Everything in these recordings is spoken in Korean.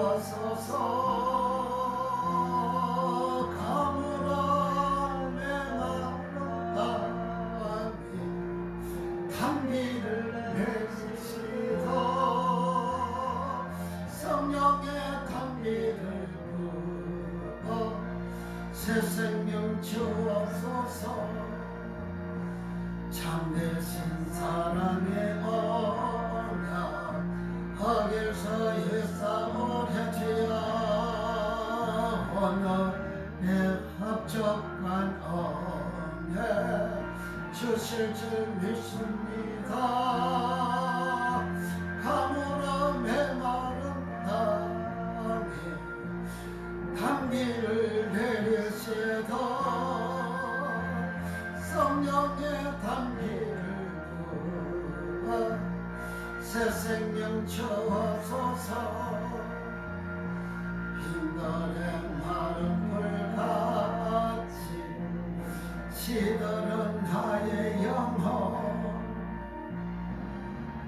주옵소서. 가물어 메마른 땅에 단비를 내리시고 성령의 단비를 부어 새 생명 주옵소서. 참되신 사랑의 언약 거기서 일사오랴지야. 오늘의 합족한 언약 주실 줄 믿습니다. 가물어 메마른 땅에 단비를 내리시고 성령의 단비를 부어 새 생명 주옵소서. 흰날의 마른 물같이 시들은 나의 영혼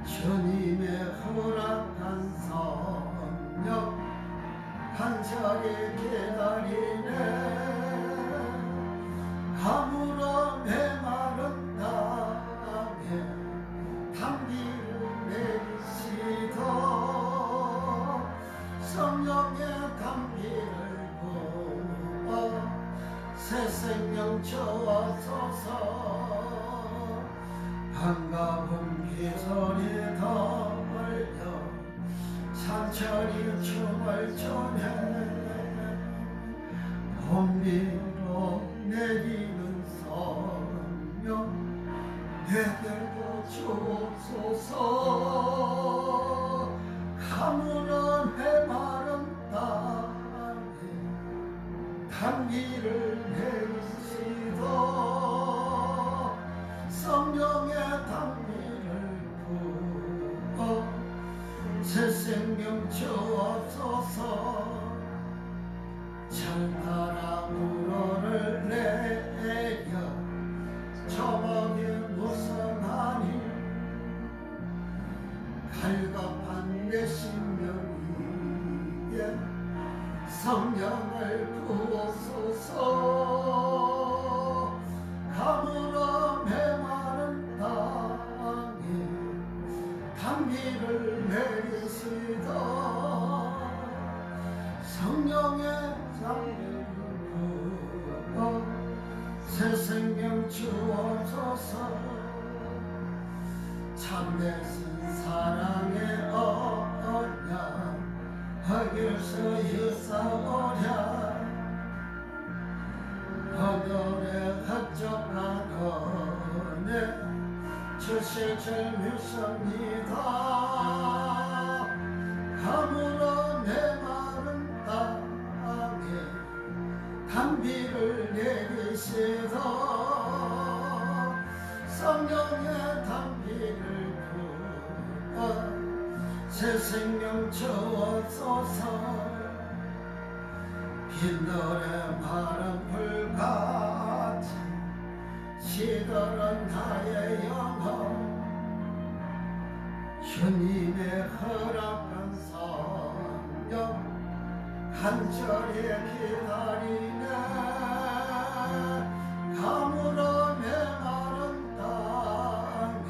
주님의 허락한 성령 간절히 기다리네. 가물어 메마른 땅에 단비를 내리시고 성령의 단비를 부어 새 생명 주옵소서. 반가운 기소리 덜려 산천이 춤을 추네. 봄비로 내리는 성령 내게도 주옵소서. 가물어 메마른 땅에 단비를 내리시고 성령의 단비를 부어 새 생명 주옵소서. 철나라 우러를 내려 저먹이 무성하니 갈급한 내 심령 위에 성령을 부어소서. 가물어 메마른 땅에 단비를 내리시고 성령의 단비를 부어 새 생명 주옵소서. 참되신 사랑의 언약 거기서 일사오랴. 오늘의 합족한 은혜 주실 줄 믿습니다. 가물어 메마른 땅에 단비를 내리시고 성령의 단비를 부어 새 생명 주옵소서. 빈들의 마른 불같이 시들은 나의 영혼 주님의 허락한 성령 간절히 기다리네. 가물어 메마른 땅에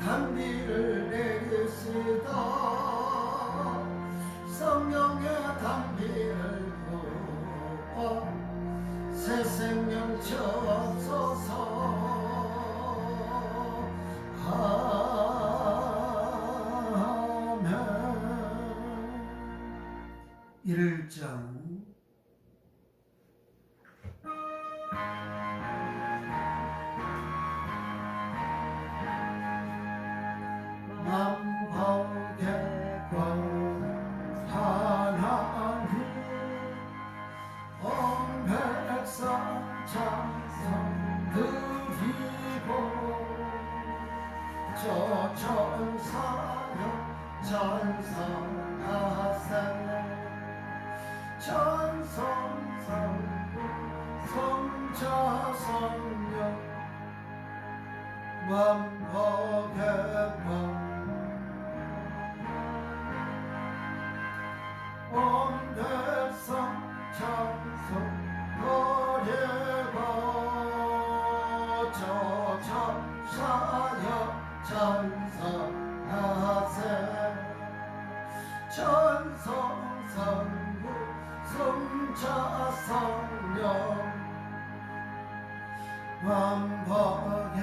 단비를 내리시다. 성령의 단비를 부어 새 생명 주옵소서. 아멘. 1장 만복의 권 하나님 온 백성 찬송 드리고 저 천사여 찬송하세. 찬송성 성자 성령 만복의 권 찬송 노래가 저 천사여 찬송하세 천성 성부 성자 성령 완벽한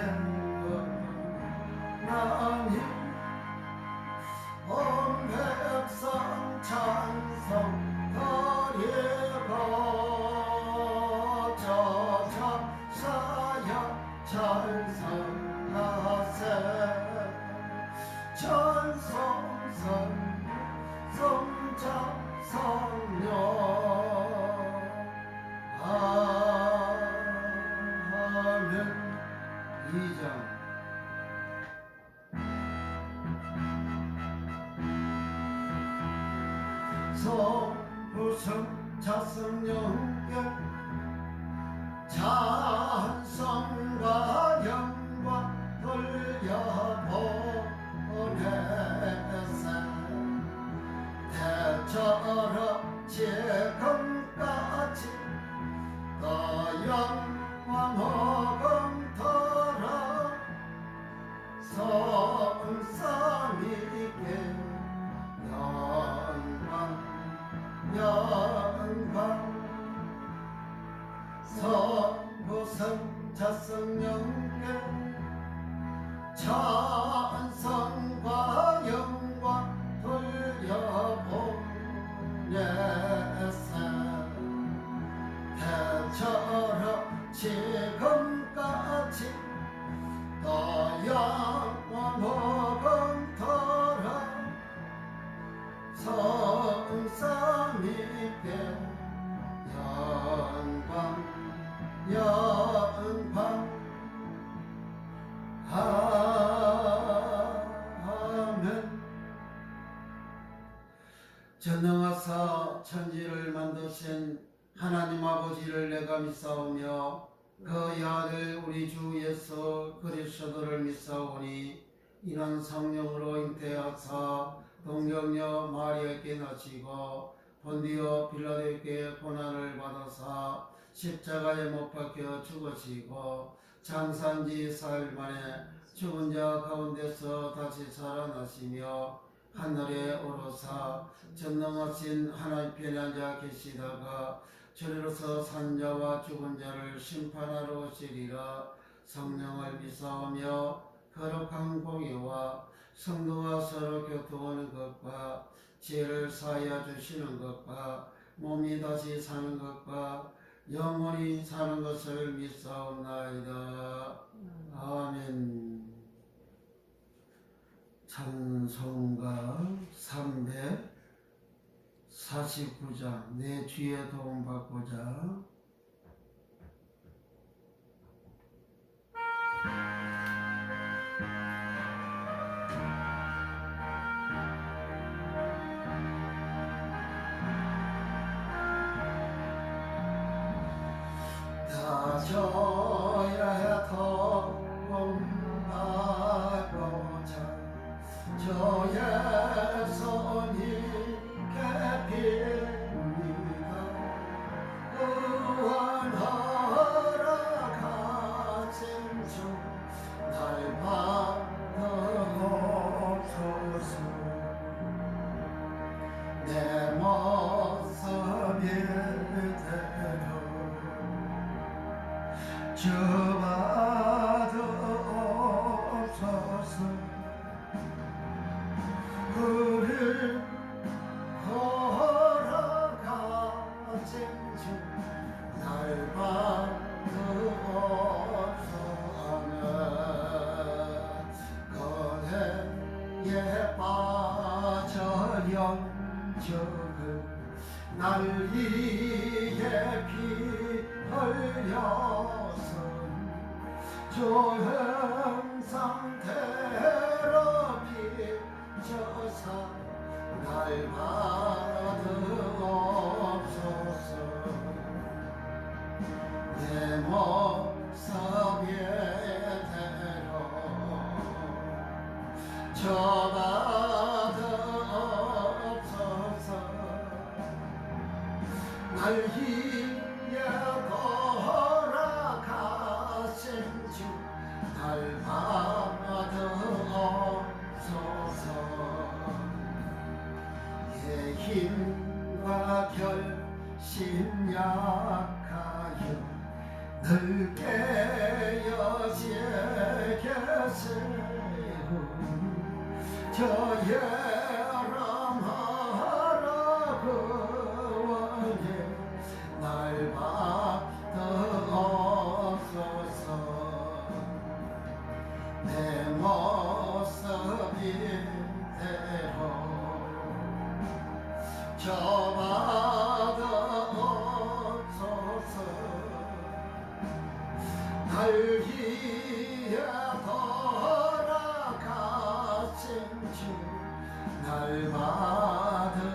하나님 온 백성 찬송 드리고 저 천사여 찬송하세 천성 성부 성자 성령 아멘. 2장 성부성 자성령께 찬송과 영광 돌려보내세 대처럼 지금까지 더 영원하건더라 성삼위께 영광 성부성 자성령께 찬송과 영광 돌려보내세 대처럼 지금까지 더 영원하건더라 성삼위께 영광 아멘. 전능하사 천지를 만드신 하나님 아버지를 내가 믿사오며 그의 아들 우리 주 예수 그리스도를 믿사오니 이는 성령으로 잉태하사 동정녀 마리아에게 나시고 본디오 빌라도에게 고난을 받아사 십자가에 못 박혀 죽으시고 장사한지 사흘 만에 죽은 자 가운데서 다시 살아나시며 하늘에 오르사 전능하신 하나님 편에 앉아 계시다가 저리로서 산자와 죽은 자를 심판하러 오시리라. 성령을 믿사오며 거룩한 공의와 성도와 서로 교통하는 것과 죄를 사하여 주시는 것과 몸이 다시 사는 것과 영원히 사는 것을 믿사옵나이다. 아멘. 찬송가 349장 내 주의 도움 받고자. 다져야 도움 받고자 저의 손이 깨핍니다. 구원하라 가진 주 날 받으옵소서. 내 모습 이대로 주받으옵소서. 우리 걸어가진 주 날 받으옵소서. 거해에 빠져 영적을 날 위해 피 흘려서 조형 상태로 비춰서 날 받으옵소서. 내 모습 예대로 저받으옵소서. 내 날 위해 돌아가신 주 날 받으옵소서. 내 힘과 결심 약하여 늘 깨어 제게 세운 저 예람하라 그원에 날 받으옵소서. 내 모습 이대로 저 받으옵소서. 날 위해 돌아가신 주 날 받으옵소서.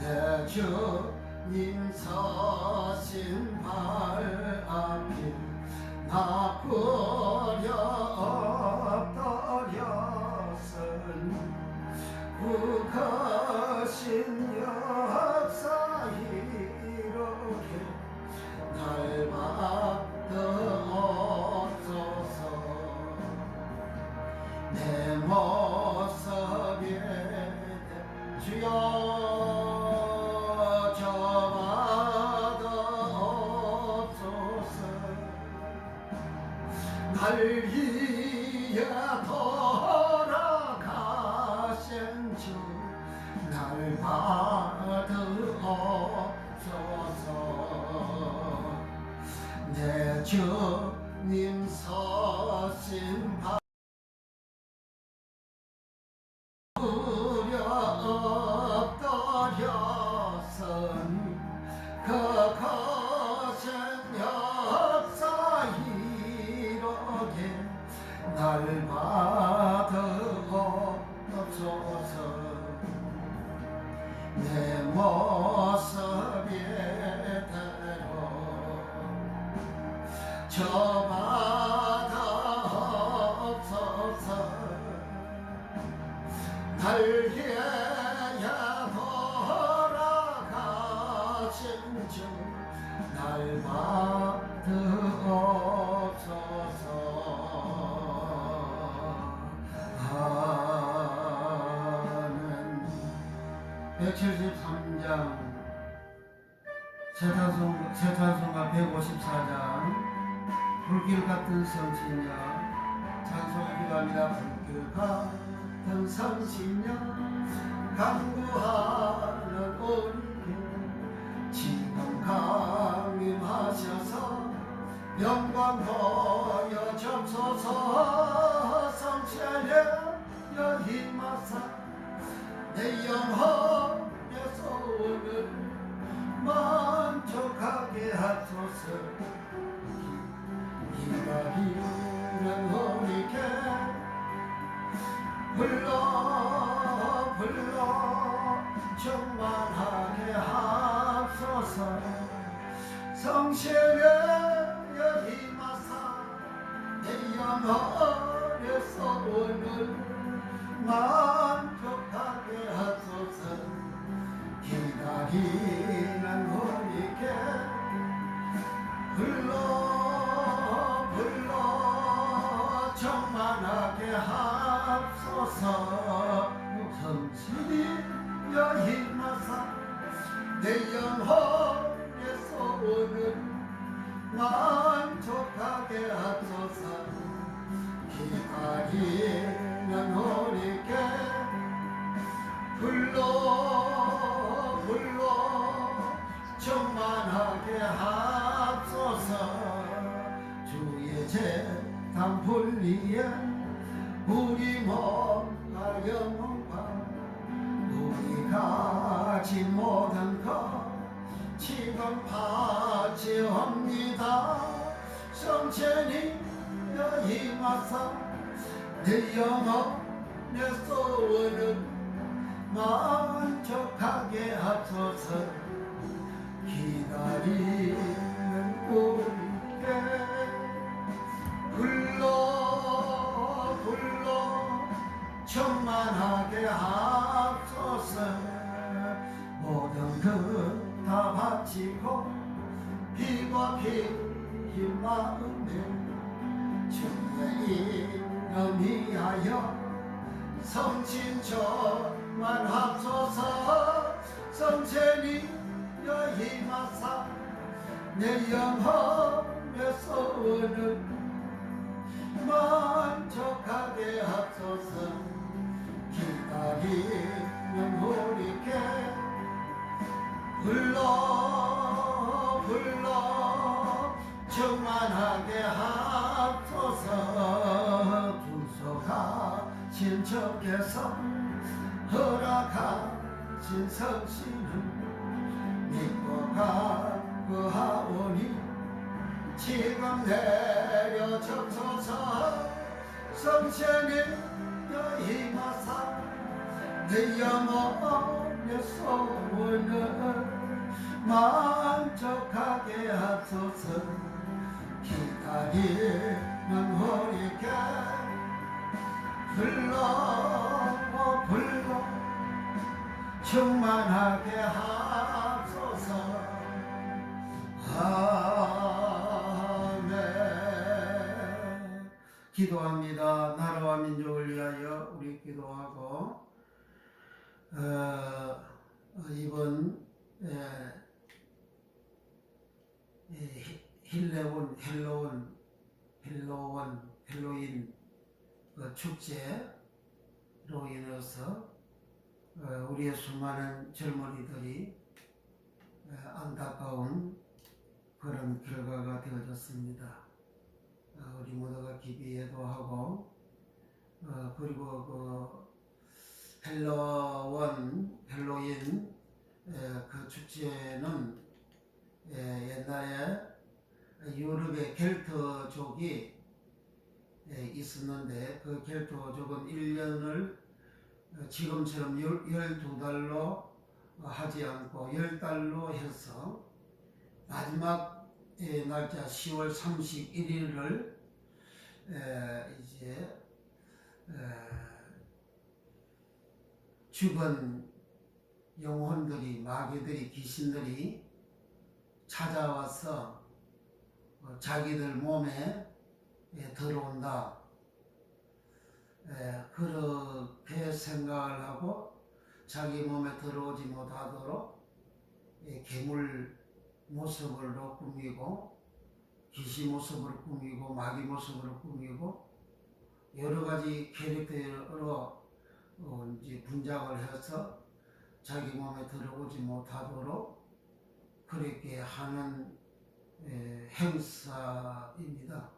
내 주님 서신 발 앞에 나 꾸려 엎드렸으니 그 거신 역사 이렇게 날 받으옵소서. 내 모습에 주여 저 받으옵소서. 날 위해 돌아가신 주 날 받으옵소서. 내 주님 서신 발 꾸려 엎드렸으니 그 거센 역사 이렇게 날 받으옵소서. 내 모습 이대로 저 받아옵소서. 날 위해 돌아가신 주 날 받으옵소서. 아멘. 173장 새탄송가 154장 불길 같은 성신녀 찬송을 기도합니다. 불길 같은 성신녀 간구하는 우리 지금 강림하셔서 영광 보여주소서. 성신녀 힘하사 내 영혼의 소원을 만족하게 하소서. 기다리는 우리께 불러 충만하게 하소서. 성신의 힘하사 내 영혼의 소원을 만족하게 하소서. 기다리는 우리께 불러 충만하게 하소서. 성신이 힘하사 내 영혼의 소원을 만족하게 하소서. 기다리는 우리께 불러 충만하게 하소서. 주의 재단 불리에 우리 몸과 영혼과 우리가 가진 모든 것 지금 바치옵니다. 성천이 힘하사 내 영혼 내 소원을 만족하게 하소서. 기다리는 우리께 불러 충만하게 하소서. 앞서서 모든 것 다 바치고 비와 피인 마음에 주의 이름 위하여 성신처만 합소서 성천이 여임하사 내 영혼의 소원을 만족하게 하소서 기다리는 우리께 불러 충만하게 하소서 주소하신 주께서 허락하신 성신을 믿고 간구하오니 지금 내려 주소서 성신이 여임하사 내 영혼의 소원을 만족하게 하소서 기다리는 우리께 불러 충만하게 하소서 아멘. 기도합니다. 나라와 민족을 위하여 우리 기도하고 이번 헬로윈 축제로 인해서 우리의 수많은 젊은이들이 안타까운 그런 결과가 되어졌습니다. 우리 모두가 기비에도 하고 그리고 그 헬로윈 그 축제는 옛날에 유럽의 켈트족이 있었는데 그 켈트족은 1년을 지금처럼 12달로 하지 않고 10달로 해서 마지막 날짜 10월 31일을 이제 죽은 영혼들이, 마귀들이, 귀신들이 찾아와서 자기들 몸에 들어온다. 그렇게 생각을 하고 자기 몸에 들어오지 못하도록 괴물 모습으로 꾸미고 귀신 모습으로 꾸미고 마귀 모습으로 꾸미고 여러 가지 캐릭터로 이제 분장을 해서 자기 몸에 들어오지 못하도록 그렇게 하는 행사입니다.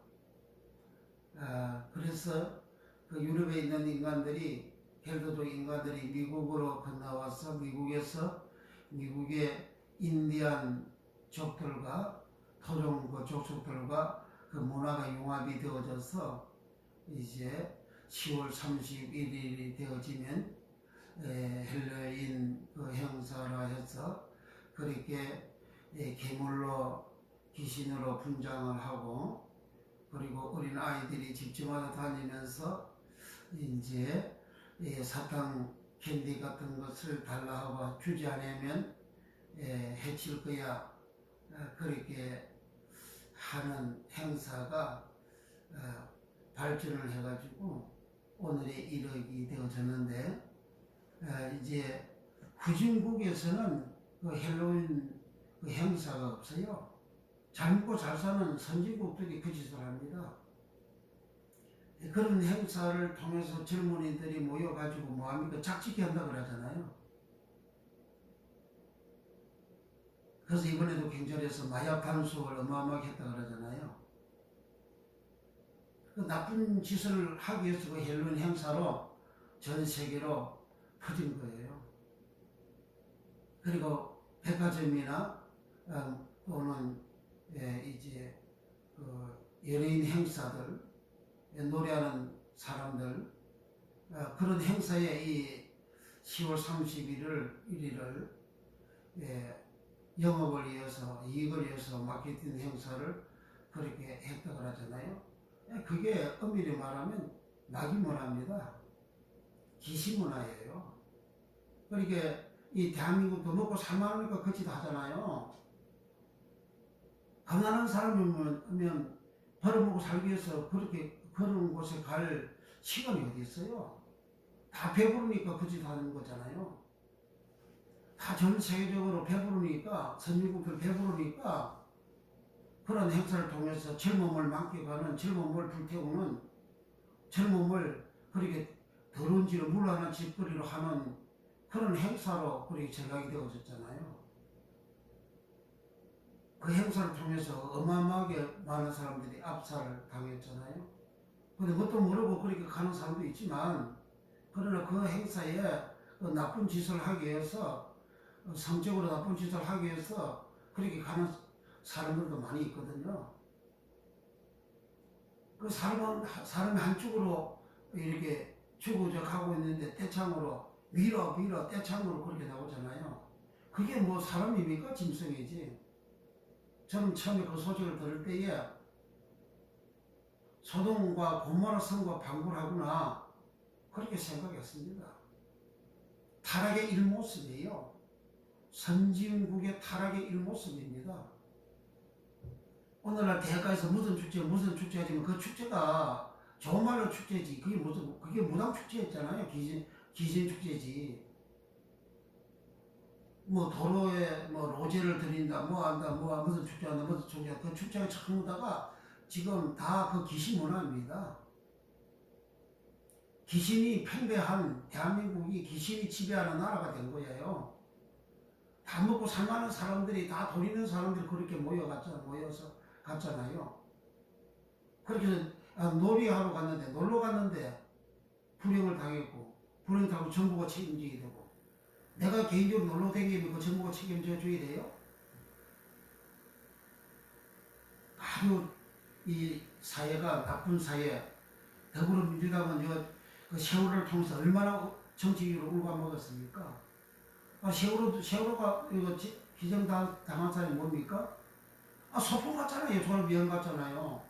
그래서 그 유럽에 있는 인간들이 켈트족 인간들이 미국으로 건너와서 미국의 인디안 족들과 토종 그 족속들과 그 문화가 융합이 되어져서 이제 10월 31일이 되어지면 헬로윈 그 행사라 해서 그렇게 괴물로 귀신으로 분장을 하고 그리고 어린 아이들이 집집마다 다니면서 이제 사탕 캔디 같은 것을 달라 하고 주지 않으면 해칠 거야 그렇게 하는 행사가 발전을 해가지고 오늘에 이르게 되어졌는데 이제 후진국에서는 그 헬로윈 그 행사가 없어요. 잘 먹고 잘 사는 선진국들이 그 짓을 합니다. 그런 행사를 통해서 젊은이들이 모여가지고 뭐합니까? 작짓기 한다고 그러잖아요. 그래서 이번에도 경찰에서 마약 단속을 어마어마하게 했다고 그러잖아요. 그 나쁜 짓을 하기 위해서 그 헬로윈 행사로 전 세계로 퍼진 거예요. 그리고 백화점이나 또는 이제 그 연예인 행사들, 노래하는 사람들 그런 행사에 이 10월 31일을 영업을 위해서 이익을 위해서 마케팅 행사를 그렇게 했다고 하잖아요. 그게 엄밀히 말하면 마귀 문화입니다. 귀신 문화예요. 그러니까 이 대한민국도 먹고 살만하니까 그짓 하잖아요. 가난한 사람이면 벌어먹고 살기 위해서 그렇게 그런 곳에 갈 시간이 어디 있어요? 다 배부르니까 그짓 하는 거잖아요. 다 전 세계적으로 배부르니까, 선진국들 배부르니까 그런 행사를 통해서 젊음을 만끽하는, 젊음을 불태우는, 젊음을 그렇게 더러운 지로 물 하나 집거리로 하는 그런 행사로 그렇게 전락이 되어졌잖아요. 그 행사를 통해서 어마어마하게 많은 사람들이 압살을 당했잖아요. 근데 뭣도 모르고 그렇게 가는 사람도 있지만, 그러나 그 행사에 그 나쁜 짓을 하기 위해서, 성적으로 나쁜 짓을 하기 위해서 그렇게 가는 사람들도 많이 있거든요. 그 사람이 한쪽으로 이렇게 죽어져 가고 있는데 떼창으로 밀어 떼창으로 그렇게 나오잖아요. 그게 뭐 사람입니까? 짐승이지. 저는 처음에 그 소식을 들을 때에 소돔과 고모라 성과 방불하구나 그렇게 생각했습니다. 타락의 일모습이에요. 선진국의 타락의 일모습입니다. 오늘날 대학가에서 무슨 축제 하지만 그 축제가 좋은 말로 축제지. 그게 무당 축제였잖아요. 기신 축제지. 뭐 도로에 뭐 로제를 드린다, 뭐 한다, 뭐 무슨 축제한다, 무슨 축제. 그 축제가 전부다가 지금 다 그 귀신 문화입니다. 귀신이 팽배한 대한민국이 귀신이 지배하는 나라가 된 거예요. 밥 먹고 살만한 사람들이 다 돈 있는 사람들이 그렇게 모여서 갔잖아요. 그렇게 놀이하러 갔는데, 놀러 갔는데 불행을 당했고, 불행 당하고 정부가 책임지게 되고, 내가 개인적으로 놀러 다니면 그 정부가 책임져 줘야 돼요? 아주 이 사회가 나쁜 사회, 더불어민주당은 그 세월을 통해서 얼마나 정치적으로 울고먹었습니까? 세월호가 이거 기정당한 사람이 뭡니까? 소풍 갔잖아요. 졸업여행 갔잖아요.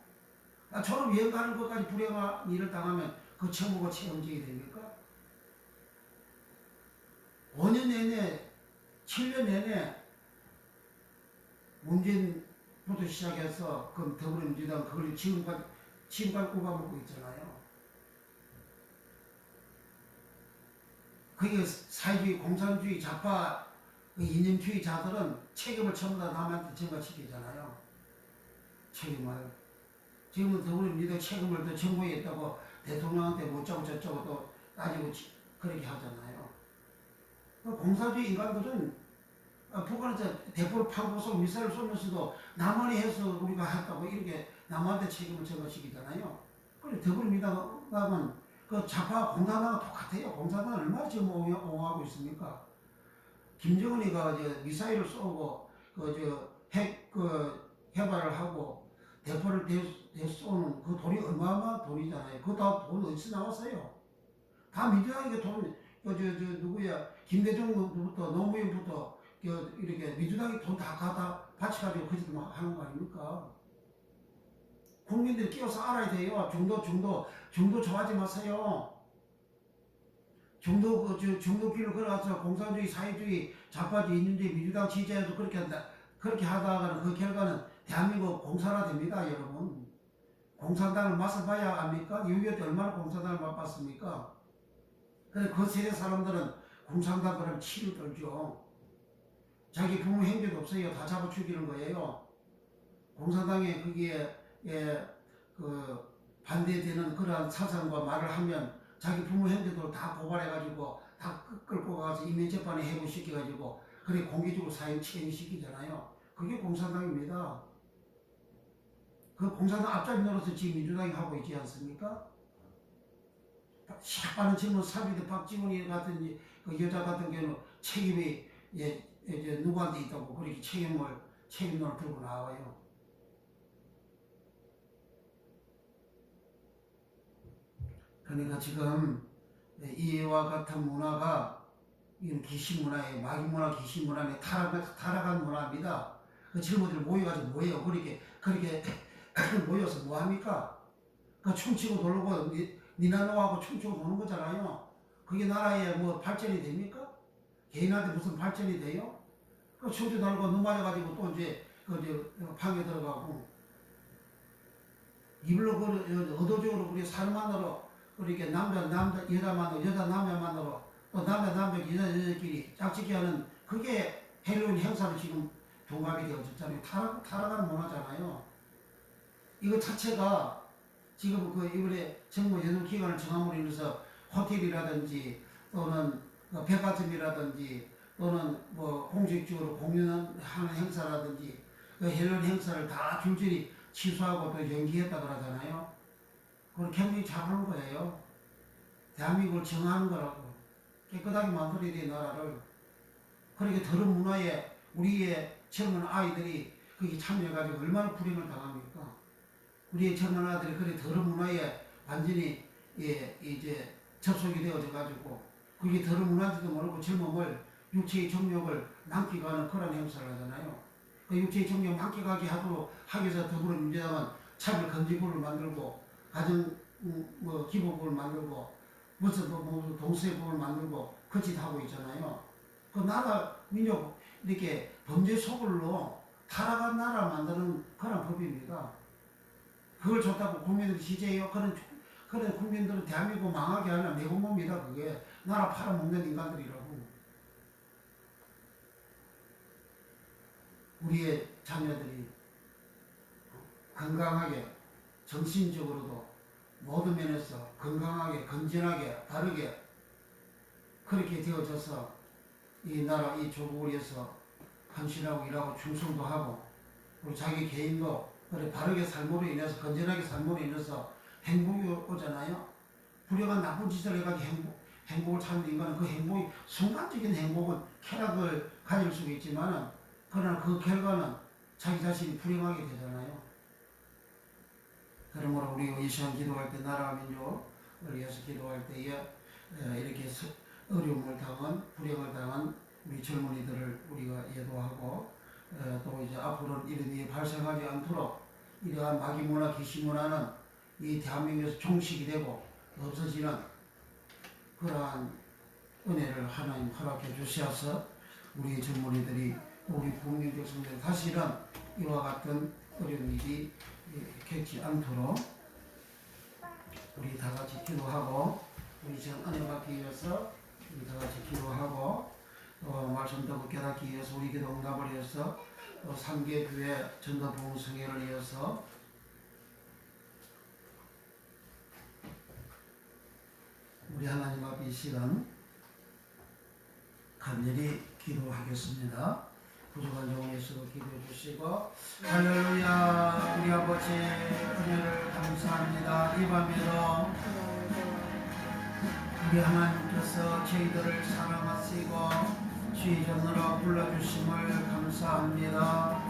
졸업여행 가는 것까지 불행한 일을 당하면 그 정부가 책임지게 됩니까? 5년 내내, 7년 내내 문재인부터 시작해서 그 더불어민주당 그걸 지금까지 꼽아먹고 있잖아요. 그게 사회주의, 공산주의, 좌파, 이념주의자들은 책임을 전부 다 남한테 전가시키잖아요. 책임을. 지금은 더불어민주당 책임을 더 전부했다고 대통령한테 못자고 저쩌고 또 따지고 그렇게 하잖아요. 공산주의 인간들은 북한에서 대포를 파고 쏘고 미사일을 쏘면서도 남한이 해서 우리가 했다고 이렇게 남한테 책임을 전가시키잖아요. 그리고 더불어민주당은 그 좌파 공산당과 똑같아요. 공산당은 얼마나 지금 옹호하고 있습니까? 김정은이가 이제 미사일을 쏘고 해발을 하고 대포를 쏘는 그 돈이 어마어마한 돈이잖아요. 그거 다 돈 어디서 나왔어요? 다 민주당에게 돈, 누구야, 김대중부터 노무현부터 이렇게 민주당이 돈 다 갖다 바쳐가지고 그 짓도 하는 거 아닙니까? 국민들이 끼어서 알아야 돼요. 중도 좋아하지 마세요. 중도길을 걸어가서 공산주의, 사회주의, 좌파주의, 인륜주의, 민주당 지지해서 그렇게 하다가는 그 결과는 대한민국 공산화 됩니다, 여러분. 공산당을 맛을 봐야 압니까? 6.25 때 얼마나 공산당을 맛봤습니까? 그래서 그 세대 사람들은 공산당 그러면 치를 떨죠. 자기 부모 형제도 없어요. 다 잡아 죽이는 거예요. 공산당에 거기에 반대되는 그러한 사상과 말을 하면 자기 부모 형제들 다 고발해가지고 다 끌고 가서 인민재판에 해고시켜가지고 그래 공개적으로 사형 책임시키잖아요. 그게 공산당입니다. 그 공산당 앞자리 노릇을 지금 민주당이 하고 있지 않습니까? 시합하는 질문 사비도 박지원이 같은 그 여자 같은 경우는 책임이 이제 누구한테 있다고 그렇게 책임론을 들고 나와요. 그러니까 지금 이와 같은 문화가 이런 귀신문화에 마귀문화, 귀신문화에 타락한 문화입니다. 그 친구들 모여가지고 뭐해요? 그렇게 모여서 뭐합니까? 그 춤추고 놀고 니나노하고 춤추고 노는 거잖아요. 그게 나라에 뭐 발전이 됩니까? 개인한테 무슨 발전이 돼요? 그 소주 달고 눈 맞아가지고 또 이제 방에 들어가고 이불로 의도적으로 우리 사람만으로 이렇게 남자 여자 만으로 여자 남자 만으로 또 남자 여자끼리 짝짓기 하는 그게 헬로윈 행사로 지금 동갑이 되어졌잖아요. 타락하는 문화잖아요. 이거 자체가 지금 이번에 정부 연휴 기간을 정함으로 인해서 호텔이라든지 또는 백화점이라든지 또는 뭐 공식적으로 공연하는 행사라든지 그 헬로윈 행사를 다 줄줄이 취소하고 또 연기했다 그러잖아요. 그걸 굉장히 잘하는 거예요. 대한민국을 정하는 거라고. 깨끗하게 만들어야 돼, 나라를. 그렇게 더러운 문화에 우리의 젊은 아이들이 거기 참여해가지고 얼마나 불행을 당합니까? 우리의 젊은 아이들이 그래 더러운 문화에 완전히 이제 접속이 되어져가지고 그게 더러운 문화인지도 모르고 젊음을 육체의 정욕을 남기가는 그런 행사를 하잖아요. 그 육체의 정욕 남기가게 하도록 하기 위해서 더불어민주당은 차별 금지법을 만들고 가정 기본법을 만들고 무슨 동서법을 만들고 그 짓 하고 있잖아요. 그 나라 민족 이렇게 범죄 소굴로 타락한 나라 만드는 그런 법입니다. 그걸 좋다고 국민들이 지지해요. 그런 국민들은 대한민국 망하게 하는 내공범이다. 그게 나라 팔아먹는 인간들이라고. 우리의 자녀들이 건강하게 정신적으로도 모든 면에서 건강하게 건전하게 바르게 그렇게 되어져서 이 나라 이 조국을 위해서 헌신하고 일하고 충성도 하고 그리고 자기 개인도 그래 바르게 삶으로 인해서 건전하게 삶으로 인해서 행복이 오잖아요. 불행한 나쁜 짓을 해가지고 행복을 찾는 인간은 그 행복이 순간적인 행복은 쾌락을 가질 수 있지만 그러나 그 결과는 자기 자신이 불행하게 되잖아요. 그러므로 우리 이 시간 기도할 때 나라와 민족을 위해서 기도할 때에 이렇게 어려움을 당한 불행을 당한 우리 젊은이들을 우리가 예도하고 또 이제 앞으로는 이런 일이 발생하지 않도록 이러한 마귀 문화, 귀신 문화는 이 대한민국에서 종식이 되고 없어지는 그러한 은혜를 하나님 허락해 주시어서 우리 젊은이들이 우리 국민적 성도들 사실은 이와 같은 어려운 일이 겪지 않도록 우리 다 같이 기도하고 우리 지금 은혜 받기 위해서 우리 다 같이 기도하고 말씀 듣고 깨닫기 위해서 우리 기도 응답을 위해서 또 3개 교회 전도부흥 성회를 위해서 우리 하나님 앞에 이 시간 간절히 기도하겠습니다. 부족한 영혼 예수로 기도해 주시고 할렐루야. 우리 아버지 은혜를 감사합니다. 이 밤에도 우리 하나님께서 저희들을 사랑하시고 주의 전으로 불러주심을 감사합니다.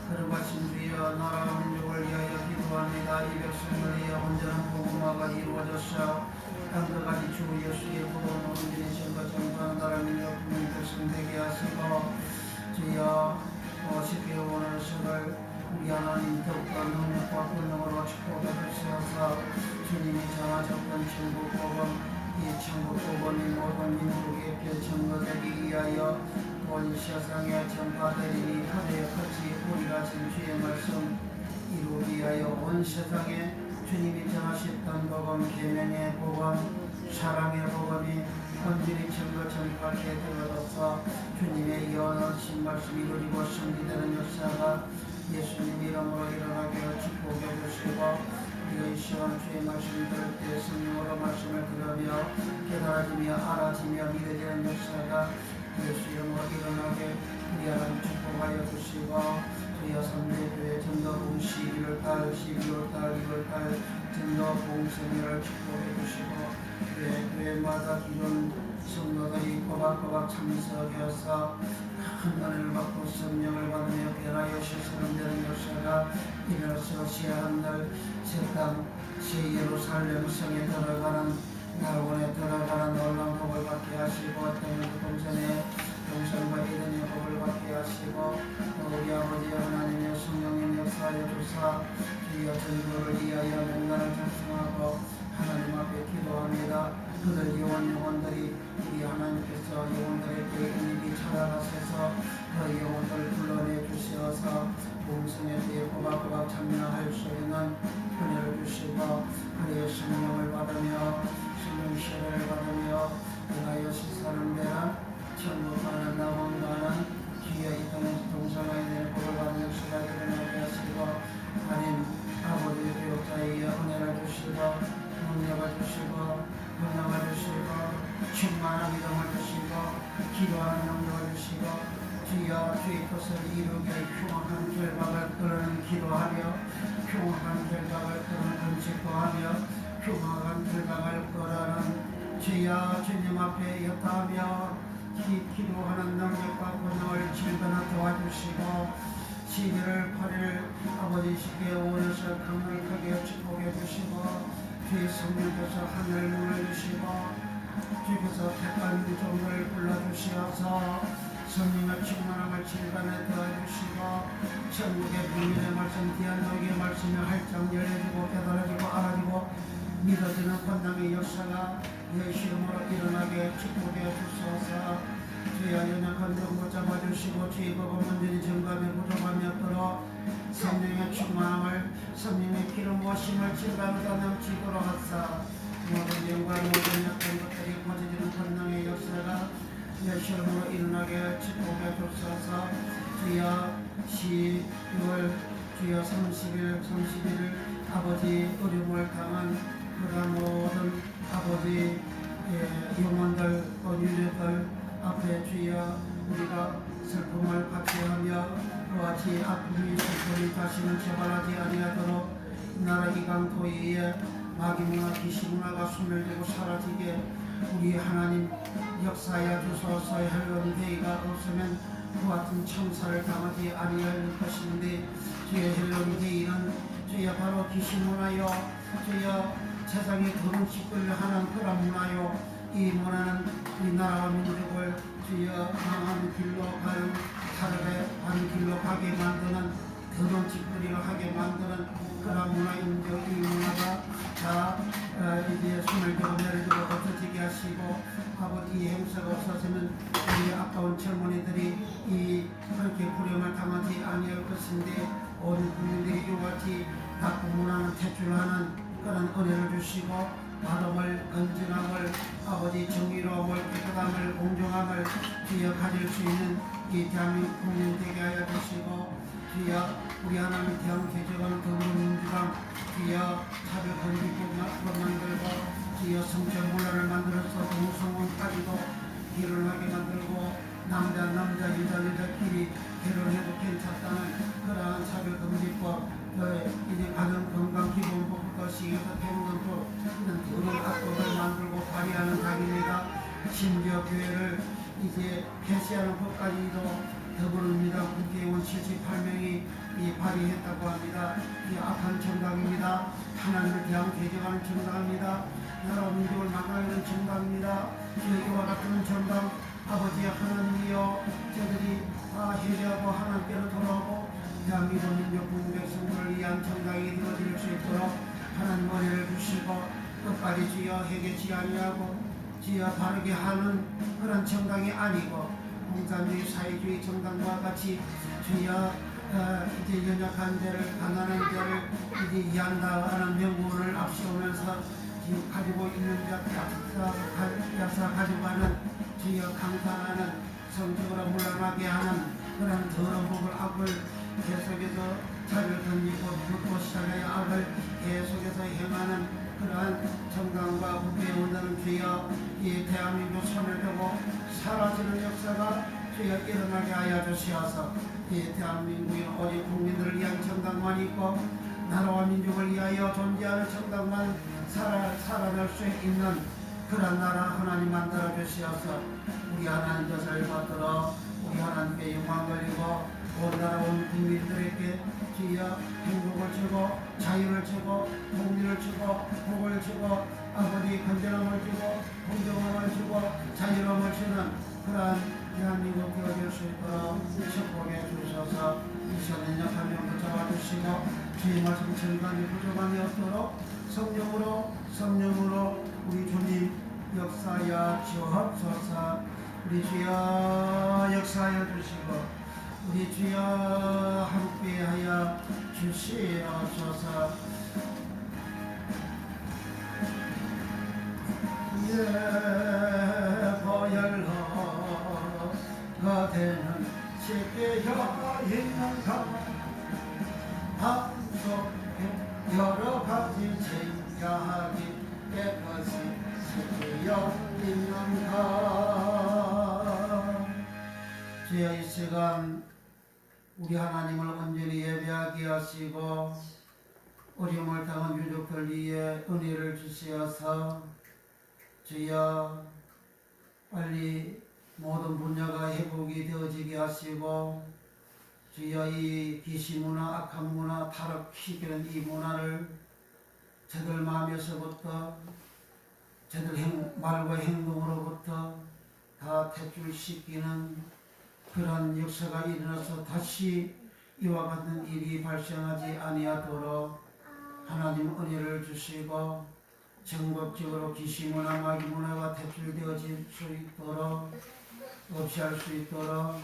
그러하신 주여 나라와 민족을 위하여 기도합니다. 이 백성을 위하여 온전한 복음화가 이루어져서 땅끝까지 주 예수의 부러운 온전히 전과 전부하는 나라 민족 국민 백성 되게 하시고 주여 쉽게 원하는 것을 우리 하나님 더욱더 능력과 권능으로 축복해 주시옵소서. 주님이 정하셨던 천국복음 이 천국복음이 모든 민족에 전거되기 위하여 온 세상에 전파되리니 그대의 끝이 우리가 진 주의 말씀 이루기 위하여 온 세상에 주님이 정하셨던 복음 계명의 복음 사랑의 복음이 온전히 전파케 되어서 주님의 예언하신 말씀이 이루어지고 성취되는 역사가 예수님 이름으로 일어나게 축복해 주시고 우리가 이 시간 주의 말씀을 들을 때 성령으로 말씀을 들으며 깨달아지며 알아지며 믿어지는 역사가 예수 이름으로 일어나게 우리 하나님 축복하여 주시고 주여 3대 교회 전도부흥 11월달 1월달 전도부흥 성회를 축복해 주시고 교회마다 기존 성도들이 꼬박꼬박 참석해서 큰 은혜를 받고 성령을 받으며 변하여 실천은 되는 역사가 일어나서 시한 날 새땅 새예루살렘 성에 들어가는 날원에 들어가는 놀라운 복을 받게 하시고 어떤 동산에 동산과 이든의 복을 받게 하시고 우리 아버지 하나님의 성령님 역사하여 주사 주여 전도를 위하여 명단을 작성하고 하나님 앞에 기도합니다. 그들 영혼들이 우리 하나님께서 영혼들에게 충만한 믿음을 주시고 기도하는 능력을 주시고 주여 주의 뜻을 이루게 흉악한 결박을 끌어는 기도하며 흉악한 결박을 끌어는 금식도 하며 흉악한 결박을 끌어는 주여 주님 앞에 여타하며 기도하는 능력과 권능을 질거나 도와주시고 11월 8일 아버지시께 오늘서 강력하게 축복해 주시고 주의 성령께서 하늘 문을 주시고 주께서 택한 종을 불러주시어서 성령의 충만함을 질간에 더해주시고 천국의 비밀의 말씀 디안노기의 말씀이 활짝 열려지고 깨달아지고 알아지고 믿어지는 권능의 역사가 예수 이름으로 일어나게 축복해 주소서. 주여 연약한 정보 잡아주시고 주의 법을 온전히 증거하며 부족함이 없도록 성령의 충만함을 성령의 기름 부으심을 질간으로 넘치도록 하사 모든 영광 모든 약한 것들이 퍼지는 권능의 역사가 예수 이름으로 일어나게 축복해 주소서. 주여 12월 주여 30일 아버지 어려움을 당한 그러한 모든 아버지 영혼들 유족들 앞에 주여 우리가 슬픔을 같이 하며 그와 같이 아픔이 슬픔이 다시는 재발하지 아니하도록 나라 이강토위에 마귀문화 귀신문화가 소멸되고 사라지게 우리 하나님 역사하여 주소서. 헬론 데이가 없으면 그와 같은 청사를 당하지 아니할 것인데 주여 헬론 데이는 주여 바로 귀신문화요 주여 세상에 그런 짓을 하는 그런 문화요 이 문화는 우리나라와 민족을 주여 강한 길로 가는 타락의 한 길로 가게 만드는 더러운 짓거리를 하게 만드는 그런 문화인데 이 문화가 다 이제 손을 들어 내려주고 없어지게 하시고 아버지 이 행사가 없어지면 우리 아까운 젊은이들이 이 그렇게 불행을 당하지 아니할 것인데 온 국민들이 이와 같이 나쁜 문화는 퇴출하는 그런 은혜를 주시고 바람을 건전함을 아버지 정의로움을 깨끗함을 공정함을 주여 가질 수 있는 이 대한민국 국민 되게 하여 주시고 주여 우리 하나님 대한 개정은 더불어민주당 주여 차별 건립법 만들고 주여 성적 문화를 만들어서 동성혼까지도 결혼하게 만들고 남자 여자끼리 결혼해도 괜찮다는 그러한 차별 금지법 이제 가정 건강 기본법부터 시에서 평등법 이런 더러운 악법을 만들고 발의하는 자기네가 심지어 교회를 이제 폐쇄하는 법까지도 더불어민주당 국회의원 78명이 발의했다고 합니다. 이 악한 정당입니다. 하나님을 대한 개정하는 정당입니다. 나라 민족을 망가뜨리는 정당입니다. 이와 같은 정당 아버지 하나님이여 저들이 해제하고 하나님께로 돌아오고 대한민국 민족 국백성들을 위한 정당이 되어질 수 있도록 하나님 은혜를 주시고 끝까지 주여 해결치 아니하고 주여 바르게 하는 그런 정당이 아니고 공산주의 사회주의 정당과 같이 주여 이제 연약한 자를 가난한 자를 이제 이해한다 하는 명분을 앞세우면서 지금 가지고 있는 약사 가지고 가는 주여 강탄하는 성적으로 물러나게 하는 그런 더러운 법을 악을 계속해서 자를 던지고 묻고 시작하여 악을 계속해서 행하는 그러한 정당과 국회의원들은 주여 이 대한민국 손을 대고 사라지는 역사가 주여 일어나게 하여 주시어서 이 대한민국의 어린 국민들을 위한 정당만 있고 나라와 민족을 위하여 존재하는 정당만 살아날 수 있는 그런 나라 하나님 만들어 주시어서 우리 하나님 젖을 받들어 우리 하나님께 영광 돌리고 온 나라 온 국민들에게 주여 행복을 주고 자유를 주고 복리를 주고 복을 주고 아버지 건전함을 주고 공정함을 주고 자유로움을 주는 그러한 대한민국 되어질 수 있도록 축복해 주셔서 이 시간에 약한 명 붙잡아주시고 주의 말씀 증거하니 부족함이 없도록 성령으로 우리 주님 역사하여 주옵소서. 우리 주여 역사하여 주시고 우리 주여 함께하여 주시옵소서. 보혈로가 되는 세계여 있는 방 속에 여러 가지 생각이 깨끗이 세계여 있는 원하옵나이다. 주여 이 시간 우리 하나님을 온전히 예배하게 하시고 어려움을 당한 유족들 위해 은혜를 주시어서 주여 빨리 모든 분야가 회복이 되어지게 하시고 주여 이 기시문화, 악한 문화, 타락시키는 이 문화를 저들 마음에서부터 저들 말과 행동으로부터 다 퇴출시키는 그런 역사가 일어나서 다시 이와 같은 일이 발생하지 아니하도록 하나님 은혜를 주시고 전국적으로 기시문화, 마귀문화가 퇴출되어질 수 있도록 없이 할 수 있도록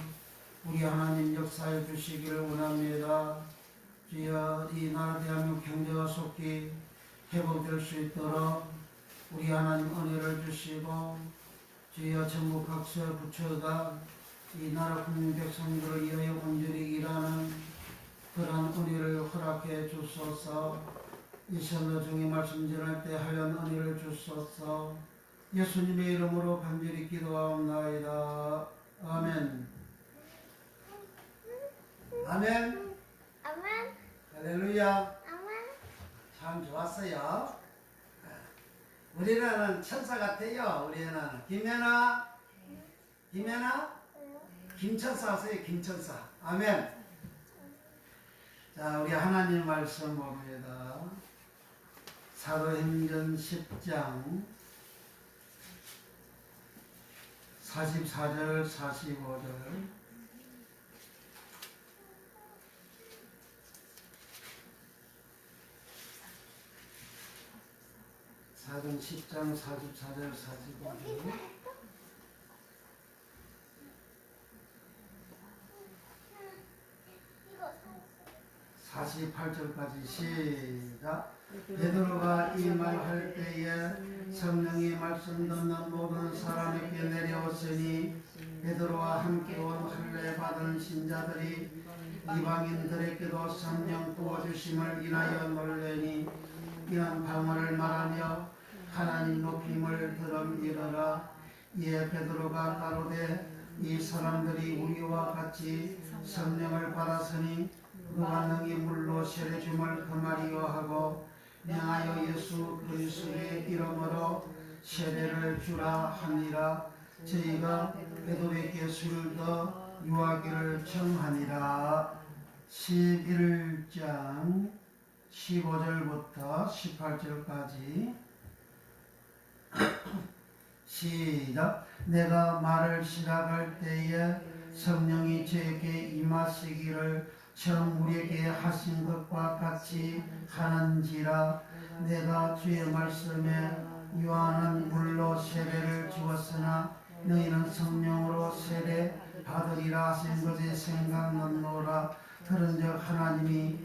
우리 하나님 역사해 주시기를 원합니다. 주여 이 나라 대한민국 경제가 속히 회복될 수 있도록 우리 하나님 은혜를 주시고 주여 전국 각처 부처가 이 나라 국민 백성들을 위하여 온전히 일하는 그런 은혜를 허락해 주소서. 이 선거 중에 말씀 전할 때 하얀 은혜를 주소서. 예수님의 이름으로 간절히 기도하옵나이다. 아멘. 아멘. 아멘. 할렐루야. 아멘. 참 좋았어요. 우리 애는 천사 같아요. 우리 애는 김연아, 김천사 하세요. 김천사. 아멘. 자, 우리 하나님 말씀 봅니다. 사도행전 10장 44절 45절 사도행 10장 44절 45절 48절까지 시작. 베드로가 이 말 할 때에 성령이 말씀 듣는 모든 사람에게 내려오시니 베드로와 함께 온 할례 받은 신자들이 이방인들에게도 성령 부어주심을 인하여 놀래니 이런 방언을 말하며 하나님 높임을 들음이러라. 이에 베드로가 가로되 이 사람들이 우리와 같이 성령을 받았으니 그가 능히 물로 세례줌을 금하리요 하고 명하여 예수 그리스도의 이름으로 세례를 주라 하니라. 저희가 베드로에게 술을 더 유하기를 청하니라. 11장 15절부터 18절까지 시작. 내가 말을 시작할 때에 성령이 저에게 임하시기를 처음 우리에게 하신 것과 같이 하는지라. 내가 주의 말씀에 요한은 물로 세례를 주었으나 너희는 성령으로 세례 받으리라 하신 것이 생각났노라. 그런즉 하나님이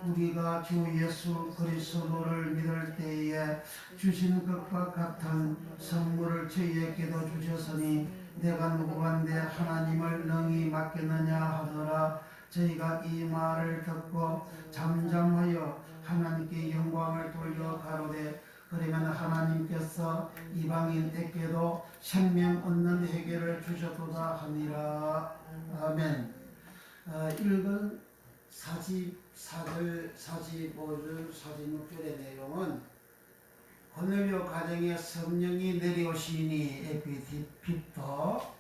우리가 주 예수 그리스도를 믿을 때에 주신 것과 같은 선물을 저희에게도 주셨으니 내가 누구한테 하나님을 능히 맡겠느냐 하더라. 저희가 이 말을 듣고 잠잠하여 하나님께 영광을 돌려 가로되 그러면 하나님께서 이방인에게도 생명 얻는 회개를 주셨도다 하니라. 아멘. 읽은 44절, 45절, 46절의 내용은 고넬료 가정에 성령이 내려오시니 에피피터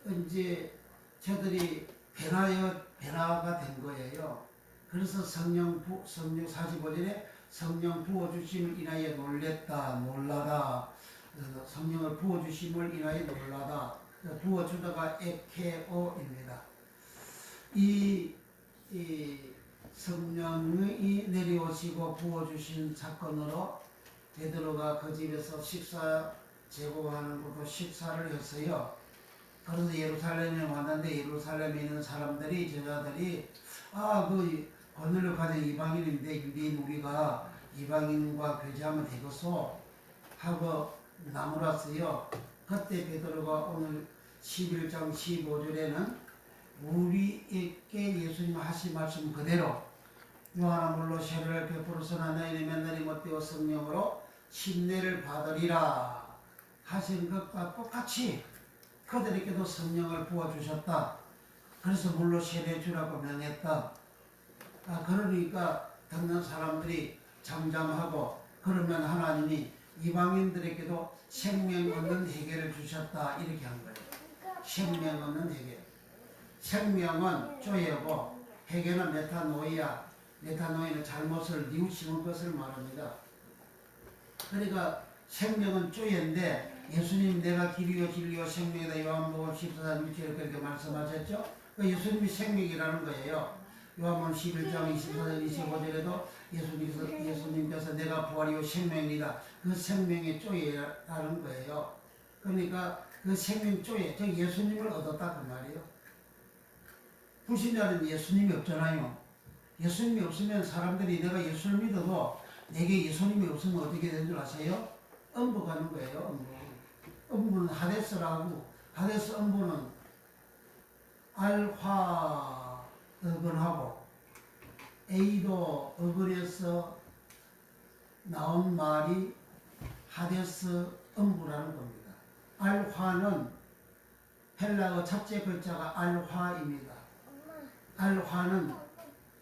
이제 저들이 변화가 된 거예요. 그래서 성령 45절에 성령 부어주심을 인하여 놀라다. 성령을 부어주심을 인하여 놀라다. 부어주다가 에케오입니다. 이 성령이 내려오시고 부어주신 사건으로 베드로가 그 집에서 식사 제공하는 것도 식사를 했어요. 그래서 예루살렘에 왔는데 예루살렘에 있는 사람들이 제자들이 그 고넬료 가정 이방인인데 유대인 우리가 이방인과 교제하면 되겠소 하고 나무랐어요. 그때 베드로가 오늘 11장 15절에는 우리에게 예수님 하신 말씀 그대로 요한은 물로 세례를 베풀었으나 너희는 맨날이 못되어 성령으로 침례를 받으리라. 하신 것과 똑같이 그들에게도 성령을 부어주셨다. 그래서 물로 세례주라고 명했다. 그러니까 듣는 사람들이 잠잠하고 그러면 하나님이 이방인들에게도 생명 얻는 해결을 주셨다. 이렇게 한 거예요. 생명 얻는 해결. 생명은 조예고 해결은 메타노이아. 메타노이는 잘못을 뉘우치는 것을 말합니다. 그러니까 생명은 조예인데 예수님 내가 길이요 진리요 생명이다. 요한복음 14장 6절에 그렇게 말씀하셨죠. 예수님이 생명이라는 거예요. 요한복음 11장 24절 25절에도 예수님께서 내가 부활이요 생명이다. 그 생명의 조예라는 거예요. 그러니까 그 생명 조예, 즉 예수님을 얻었다 그 말이에요. 불신자는 예수님이 없잖아요. 예수님이 없으면 사람들이 내가 예수를 믿어도 내게 예수님이 없으면 어떻게 되는 줄 아세요? 음부 가는 거예요. 음부. 음부는 하데스라고, 하데스 음부는 알화 어근하고 에이도 어근에서 나온 말이 하데스 음부라는 겁니다. 알화는 헬라어 첫째 글자가 알화입니다. 알화는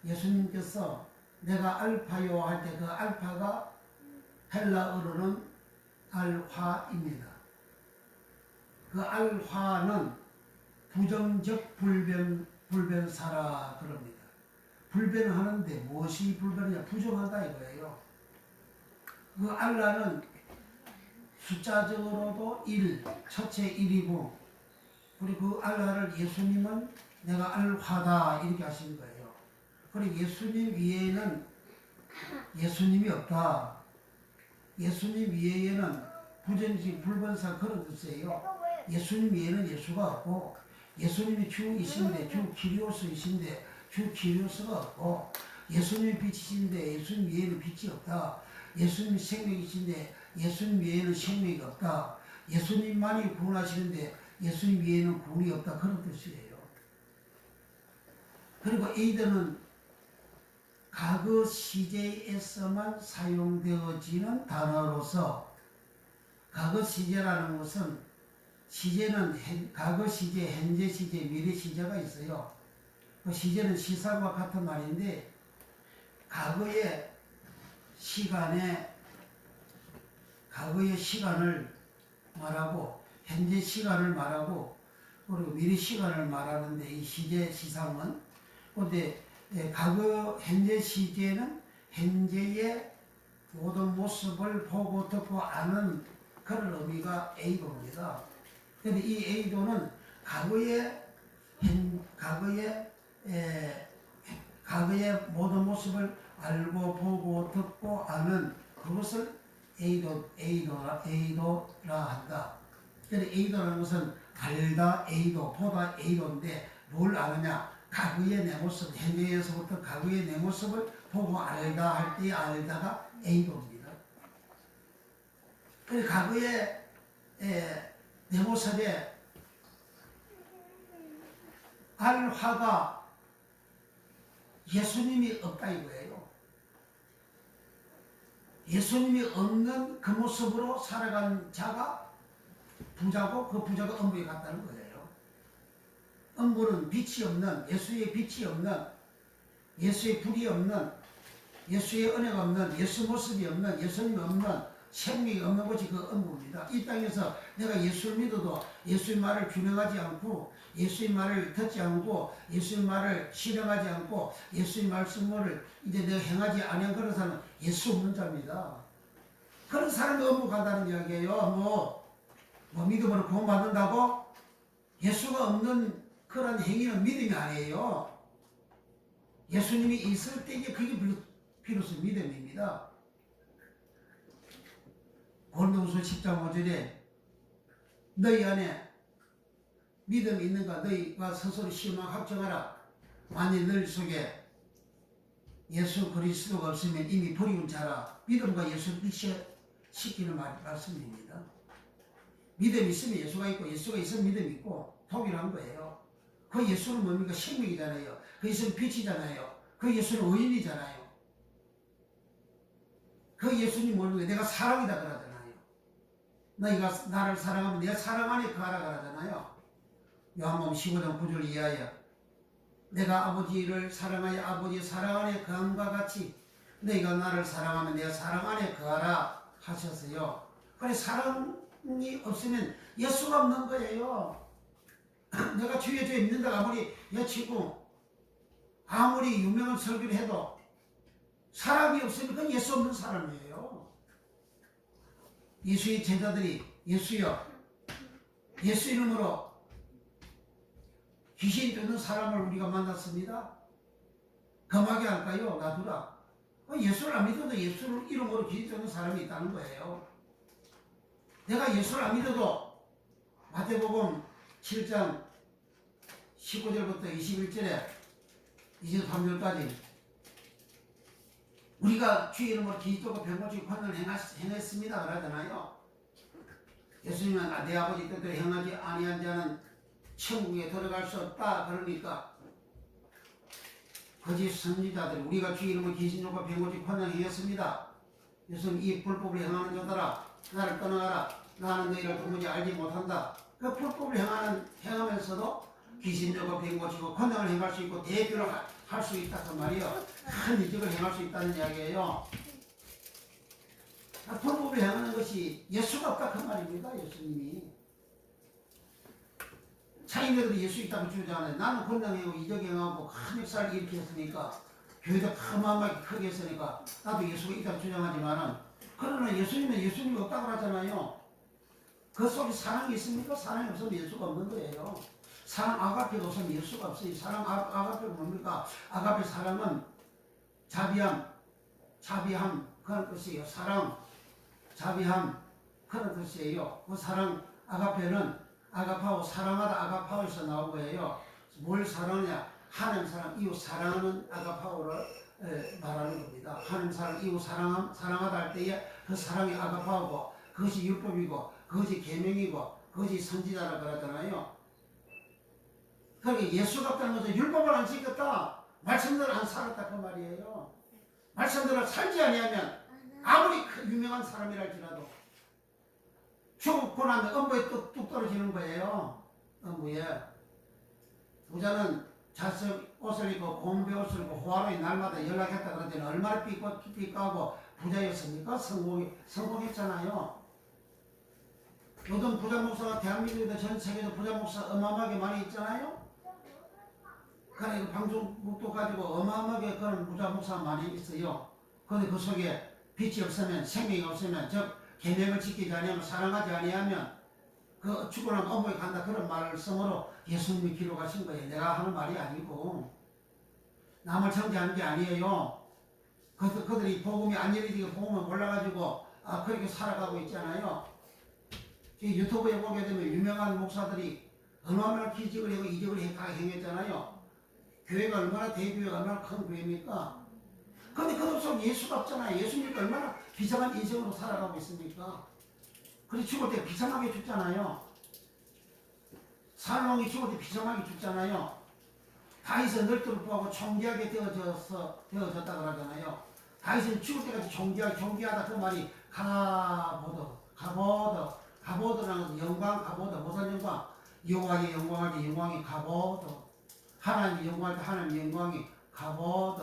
예수님께서 내가 알파요 할 때 그 알파가 헬라어로는 알화입니다. 그 알화는 부정적 불변사라 그럽니다. 불변하는데 무엇이 불변이냐? 부정하다 이거예요. 그 알라는 숫자적으로도 1, 첫째 1이고 그리고 그 알라를 예수님은 내가 알화다 이렇게 하신 거예요. 그리고 예수님 위에는 예수님이 없다. 예수님 위에는 부정식 불변사 그런 뜻이에요. 예수님 위에는 예수가 없고 예수님이 주이신데 주 키리오스이신데 주 키리오스가 없고 예수님이 빛이신데 예수님 위에는 빛이 없다. 예수님이 생명이신데 예수님 위에는 생명이 없다. 예수님만이 구원하시는데 예수님 위에는 구원이 없다. 그런 뜻이에요. 그리고 에이드는 과거 시제에서만 사용되어지는 단어로서 과거 시제라는 것은 시제는 과거 시제, 현재 시제, 미래 시제가 있어요. 그 시제는 시사과 같은 말인데 과거의 시간을 말하고 현재 시간을 말하고 그리고 미래 시간을 말하는데 이 시제 시상은 근데 과거 현재 시제는 현재의 모든 모습을 보고 듣고 아는 그런 의미가 에이도입니다. 그런데 이 에이도는 과거의 모든 모습을 알고 보고 듣고 아는 그것을 에이도라 한다. 그런데 에이도라는 것은 알다 에이도, 보다 에이도인데 뭘 아느냐? 과거의 내 모습, 현재에서부터 과거의 내 모습을 보고 알다 할 때 알다가 에이도입니다. 그래서 과거의 내 모습에 알화가 예수님이 없다 이거예요. 예수님이 없는 그 모습으로 살아간 자가 부자고 그 부자가 음부에 갔다는 거예요. 음부는 빛이 없는, 예수의 빛이 없는, 예수의 불이 없는, 예수의 은혜가 없는, 예수 모습이 없는, 예수님이 없는, 생명이 없는 곳이 그 음부입니다. 이 땅에서 내가 예수를 믿어도 예수의 말을 준행하지 않고 예수의 말을 듣지 않고 예수의 말을 실행하지 않고 예수의 말씀을 이제 내가 행하지 않은 그런 사람은 예수 없는 자입니다. 그런 사람이 음부 간다는 이야기예요. 뭐 믿음으로 구원받는다고? 예수가 없는 그런 행위는 믿음이 아니에요. 예수님이 있을 때에 그게 비로소 믿음입니다. 고린도후서 10장 5절에 너희 안에 믿음이 있는가 너희가 스스로 시험하고 확정하라. 만일 너희 속에 예수 그리스도가 없으면 이미 버리운 자라. 믿음과 예수를 일치시키는 말씀입니다. 믿음이 있으면 예수가 있고 예수가 있으면 믿음이 있고 동일한 거예요. 그 예수는 뭡니까? 생명이잖아요. 그 예수는 빛이잖아요. 그 예수는 의인이잖아요. 그 예수님 뭡니까? 내가 사랑이다 그러잖아요. 너희가 나를 사랑하면 내 사랑 안에 거하라 그러잖아요. 요한복음 15장 9절 이하에 내가 아버지를 사랑하여 아버지의 사랑 안에 거함과 같이 너희가 나를 사랑하면 내 사랑 안에 거하라 하셨어요. 그래 사랑이 없으면 예수가 없는 거예요. 내가 주의 주에 믿는다고 아무리 외치고 아무리 유명한 설교를 해도 사랑이 없으면 그건 예수 없는 사람이에요. 예수의 제자들이 예수여 예수 이름으로 귀신 쫓는 사람을 우리가 만났습니다. 금하게 할까요? 놔두라. 예수를 안 믿어도 예수 이름으로 귀신 쫓는 사람이 있다는 거예요. 내가 예수를 안 믿어도 마태복음 7장 15절부터 21절에 23절까지 우리가 주의 이름으로 기도가 병고치고 권능을 행했습니다 그러잖아요. 예수님은 내 아버지 뜻대로 행하지 아니한 자는 천국에 들어갈 수 없다 그러니까 거짓 선지자들이 우리가 주의 이름으로 귀신욕과 병고치고 권능을 행했습니다. 예수님 이 불법을 행하는 자들아 나를 떠나가라 나는 너희를 도무지 알지 못한다. 그 불법을 행하면서도 귀신욕과 병고치고 권능을 행할 수 있고 대표를 할 수 있다 그 말이에요. 큰 이적을 행할 수 있다는 이야기예요. 불법을 행하는 것이 예수가 없다 그 말입니다. 예수님이 차인들이 예수 있다고 주장하는데 나는 권능행하고 이적행하고 큰 역사를 일으켰으니까 교회도 어마어마하게 크게 했으니까 나도 예수가 있다고 주장하지만은 그러나 예수님은 예수님이 없다고 하잖아요. 그 속에 사랑이 있습니까? 사랑이 없으면 예수가 없는 거예요. 사랑 아가페가 없으면 예수가 없어요. 사랑 아가페가 뭡니까? 아가페 사랑은 자비함 그런 뜻이에요. 사랑, 자비함 그런 뜻이에요. 그 사랑 아가페는 아가파오 사랑하다 아가파오에서 나온 거예요. 뭘 사랑하냐? 하나님 사랑, 이웃 사랑하는 아가파오를 말하는 겁니다. 하나님 사랑, 이웃 사랑하다 할 때에 그 사랑이 아가파오고 그것이 율법이고 그것이 계명이고 그것이 선지자라 그러잖아요. 그러니까 예수가 없다는 것은 율법을 안 지켰다. 말씀대로 안 살았다 그 말이에요. 말씀대로 살지 아니하면 아무리 유명한 사람이랄지라도 죽고 나면 엄부에 뚝 떨어지는 거예요. 엄부에. 부자는 자석 옷을 입고 곰배 옷을 입고 호화로이 날마다 연락했다 그러더니 얼마나 삐까고 부자였습니까? 성공했잖아요. 요즘 부자 목사가 대한민국에도 전 세계에도 부자 목사 어마어마하게 많이 있잖아요. 그러니까 방송국도 가지고 어마어마하게 그런 부자 목사가 많이 있어요. 그런데 그 속에 빛이 없으면 생명이 없으면 즉 계명을 지키지 아니하면 사랑하지 아니하면 그 죽고 나면 어머니 간다 그런 말을 쓰므로 예수님이 기록하신 거예요. 내가 하는 말이 아니고 남을 정죄하는 게 아니에요. 그들이 복음이 안 열리지고 복음을 몰라가지고 그렇게 살아가고 있잖아요. 유튜브에 보게 되면 유명한 목사들이 얼마나 기적을 하고 이적을 행했잖아요. 교회가 얼마나 대교회가 얼마나 큰 교회입니까? 근데 그들 속 예수가 없잖아요. 예수님이 얼마나 비참한 인생으로 살아가고 있습니까? 그래서 죽을 때 비참하게 죽잖아요. 살롱이 죽을 때 비참하게 죽잖아요. 다윗은 널떠를 구하고 총기하게 되어졌다 그러잖아요. 다윗은 죽을 때까지 총기하다 그 말이 가보드라는 것은 영광, 가보드, 무슨 영광? 여호와의 영광할 때 영광이 가보드. 하나님의 영광할 때 하나님의 영광이 가보드.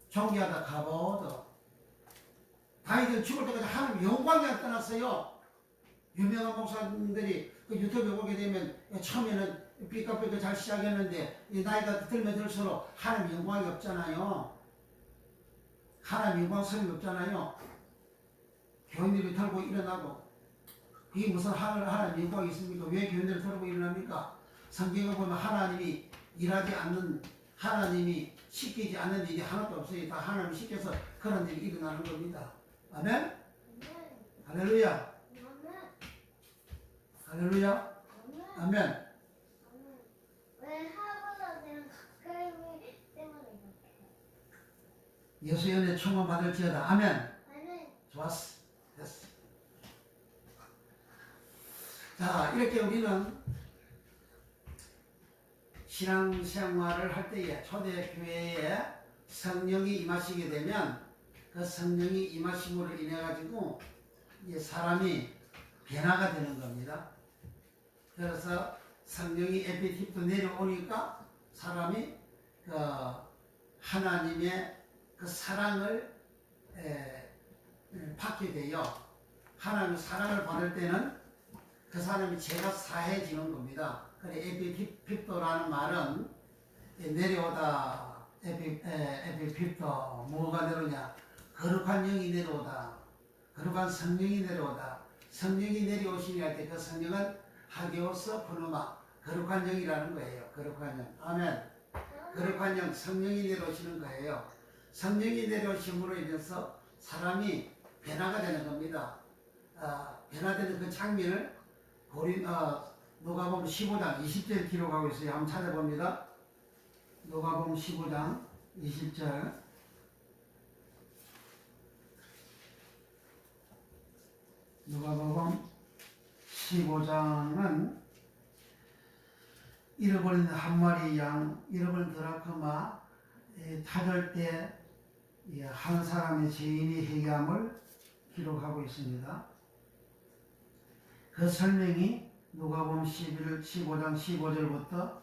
존귀하다 가보드. 다윗은 죽을 때까지 하나님 영광이 안 떠났어요. 유명한 목사님들이 그 유튜브에 보게 되면 처음에는 삐까삐까 잘 시작했는데 나이가 들면 들수록 하나님 영광이 없잖아요. 하나님 영광스러움이 없잖아요. 교인들이 털고 일어나고 이게 무슨 하나님 영광이 있습니까? 왜 교인들이 털고 일어납니까? 성경을 보면 하나님이 일하지 않는 하나님이 시키지 않는 일이 하나도 없어요. 다 하나님이 시켜서 그런 일이 일어나는 겁니다. 아멘? 할렐루야. 할렐루야. 아멘. 왜 하보다는 가까이 때문에 이렇게? 예수의 은혜 충만 받을지어다. 아멘. 아멘. 좋았어. 됐어. 자, 이렇게 우리는 신앙생활을 할 때에 초대교회에 성령이 임하시게 되면 그 성령이 임하심으로 인해 가지고 사람이 변화가 되는 겁니다. 그래서 성령이 에피팁도 내려오니까 사람이 그 하나님의 그 사랑을 받게 돼요. 하나님의 사랑을 받을 때는 그 사람이 죄가 사해지는 겁니다. 그래 에피핍도라는 말은 내려오다. 에피핍도 뭐가 내려오냐? 거룩한 영이 내려오다. 거룩한 성령이 내려오다. 성령이 내려오시니 할 때 그 성령은 하게오스 프누마 거룩한 영이라는 거예요. 거룩한 영. 아멘. 거룩한 영 성령이 내려오시는 거예요. 성령이 내려오심으로 인해서 사람이 변화가 되는 겁니다. 변화되는 그 장면을 누가복음 15장 20절 기록하고 있어요. 한번 찾아봅니다. 누가복음 15장 20절. 누가복음 15장은 잃어버린 한 마리 양, 잃어버린 드라크마 찾을 때 한 사람의 죄인이 회개함을 기록하고 있습니다. 그 설명이 누가복음 15장 15절부터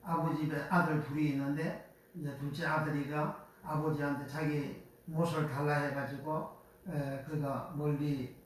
아버지 집에 아들 둘이 있는데 이제 둘째 아들이가 아버지한테 자기 못을 달라 해가지고 그가 멀리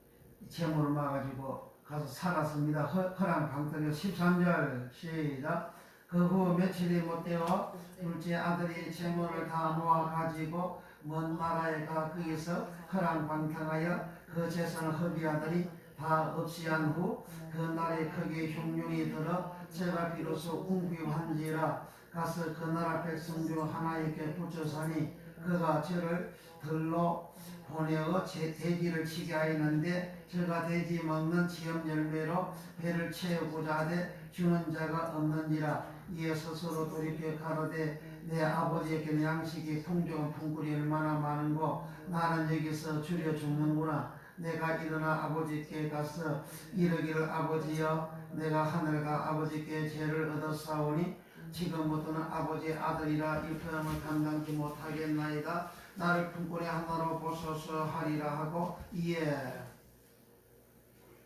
재물을 막아가지고 가서 살았습니다. 허랑 방떡에 13절 시작. 그 후 며칠이 못되어 둘째 아들이 재물을 다 모아가지고 먼 나라에 가 거기서 허랑 방탕하여 그 재산을 허비하더니 다 없이 한 후 그 날에 크게 흉년이 들어 제가 비로소 궁핍한지라 가서 그 나라 백성 중 하나에게 붙여서니 그가 저를 들로 보내어 돼지를 치게 하였는데 저가 돼지 먹는 지엄 열매로 배를 채우고자 하되 주는 자가 없는지라. 이에 스스로 돌이켜 가로되 내 아버지에게는 양식이 풍족한 품꾼이 얼마나 많은고 나는 여기서 줄여 죽는구나. 내가 일어나 아버지께 가서 이르기를 아버지여 내가 하늘과 아버지께 죄를 얻었사오니 지금부터는 아버지의 아들이라 일편함을 감당치 못하겠나이다. 나를 품꾼의 하나로 보소서 하리라 하고 이에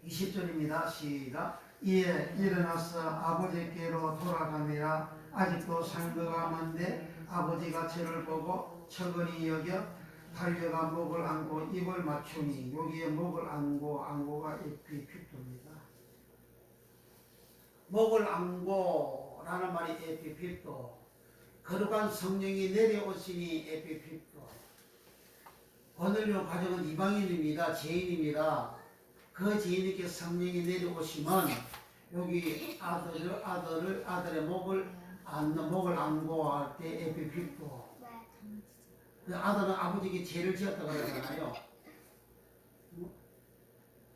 20절입니다. 시작. 이에 일어나서 아버지께로 돌아가니라. 아직도 상거가 먼데 아버지가 저를 보고 처근히 여겨 달려가 목을 안고 입을 맞추니 여기에 목을 안고가 에피핍도입니다. 목을 안고라는 말이 에피핍도. 거룩한 성령이 내려오시니 에피핍도. 오늘요 가정은 이방인입니다. 죄인입니다. 그 죄인에게 성령이 내려오시면 여기 아들의 목을 안고 할 때 에피핍도. 그 아들은 아버지에게 죄를 지었다고 그러잖아요.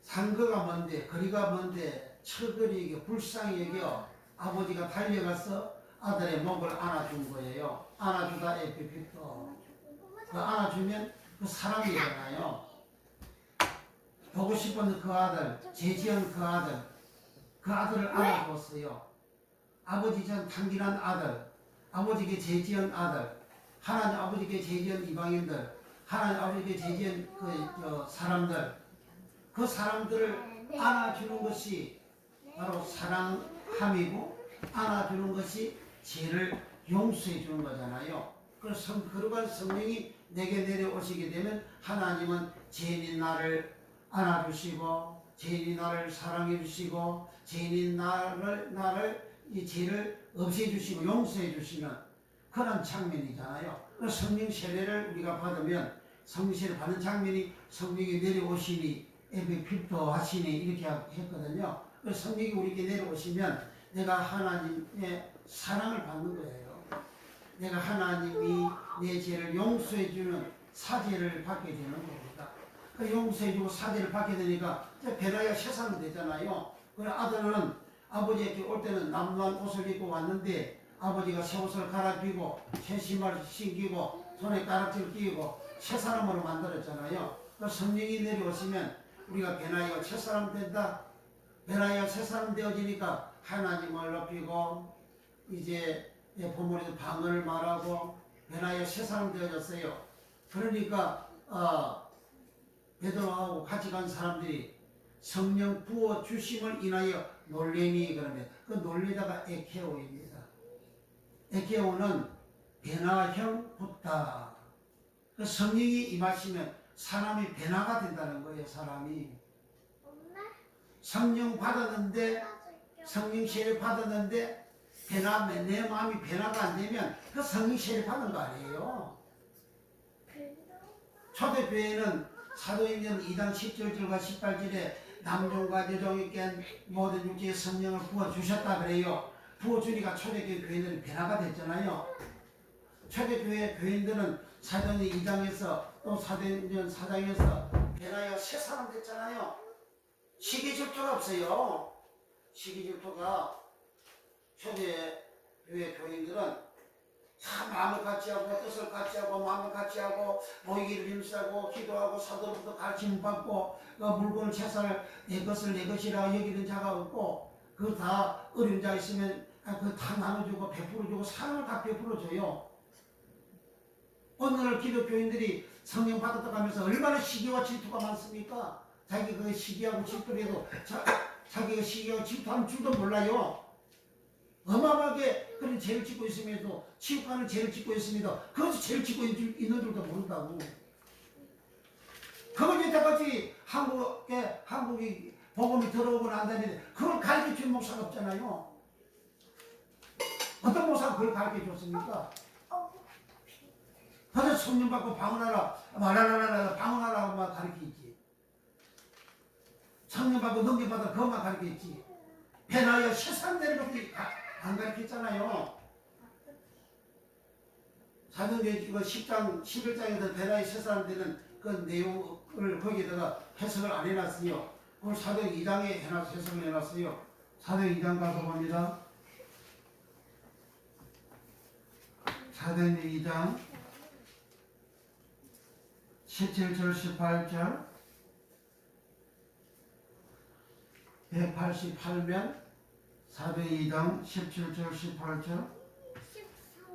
상거가 먼데 거리가 먼데 처거리 여겨 불쌍히 여겨 아버지가 달려가서 아들의 목을 안아준 거예요. 안아주다 에피핍도. 그 안아주면 그 사랑이잖아요. 보고 싶은 그 아들, 죄 지은 그 아들을 안아주었어요. 아버지 전 탕진한 아들, 아버지께 죄 지은 아들, 하나님 아버지께 죄 지은 이방인들, 하나님 아버지께 죄 지은 그 사람들을 안아주는 것이 바로 사랑함이고 안아주는 것이 죄를 용서해 주는 거잖아요. 그래서 거룩한 성령이 내게 내려오시게 되면 하나님은 죄인인 나를 안아주시고 죄인인 나를 사랑해 주시고 죄인인 나를 이 죄를 없애 주시고 용서해 주시는 그런 장면이잖아요. 그래서 성령 세례를 우리가 받으면 성령 세례 받는 장면이 성령이 내려오시니 에피핍도 하시니 이렇게 했거든요. 그래서 성령이 우리에게 내려오시면 내가 하나님의 사랑을 받는 거예요. 내가 하나님이 내 죄를 용서해주는 사죄를 받게 되는 겁니다. 그 용서해주고 사죄를 받게 되니까 변화야 세상이 되잖아요. 그 아들은 아버지에게 올 때는 남루한 옷을 입고 왔는데 아버지가 새 옷을 갈아입히고 새 신발을 신기고 손에 가락지를 끼고 새 사람으로 만들었잖아요. 그 성령이 내려오시면 우리가 변화하여 새 사람 된다. 변화하여 새 사람 되어지니까 하나님을 높이고 이제 부모님 방언을 말하고 변화하여 새 사람 되어졌어요. 그러니까 베드로하고 같이 간 사람들이 성령 부어 주심을 인하여 놀래니 그러면 그 놀리다가 에케오입니다. 에케오는 변화형 붓다. 그 성령이 임하시면 사람이 변화가 된다는 거예요. 사람이 엄마 성령 받았는데 따줄게. 성령 세례 받았는데 내 마음이 변화가 안 되면 그 성령 세례 받은 거 아니에요. 초대교회는 사도행전 2장 17절과 18절에 남종과 여종에게 모든 육체의 성령을 부어주셨다 그래요. 부어주니까 초대교회 교인들은 변화가 됐잖아요. 초대교회 교인들은 사도행전 2장에서 또 사도행전 4장에서 변하여 새 사람 됐잖아요. 시기 질투가 없어요. 시기 질투가 초대교회 교인들은 다 마음을 같이 하고 뜻을 같이 하고 마음을 같이 하고 모이기를 힘쓰고 기도하고 사도로부터 가르침을 받고 물건을 채산을 내 것을 내 것이라 여기는 자가 없고 그 다 어려운 자 있으면 그 다 나눠주고 베풀어주고 사랑을 다 베풀어줘요. 오늘 기독교인들이 성령 받았다고 하면서 얼마나 시기와 질투가 많습니까? 자기 그 시기하고 질투를 해도 자기가 시기하고 질투하는 줄도 몰라요. 어마어마하게 그런 죄를 짓고 있음에도 치욕하는 죄를 짓고 있음에도 그것이 죄를 짓고 있는 줄도 모른다고. 그걸 여태까지 한국이 복음이 들어오고 난 다음에 그걸 가르쳐준 목사가 없잖아요. 어떤 목사가 그걸 가르쳐줬습니까? 그래서 성령 받고 방언하라 말하라 방언하라고만 가르치지. 성령 받고 넘겨받아 그것만 가르치지. 변하여 세상 되는 것들이 안 가르쳤잖아요. 사도행전 이거 10장, 11장에서 변화의 세상 되는 그 내용을 거기에다가 해석을 안 해놨어요. 오늘 사도행전 2장에 해석을 해놨어요. 사도행전 2장 가서 봅니다. 사도행전 2장 17절 18절 188면 사도행전 2장 17절 18절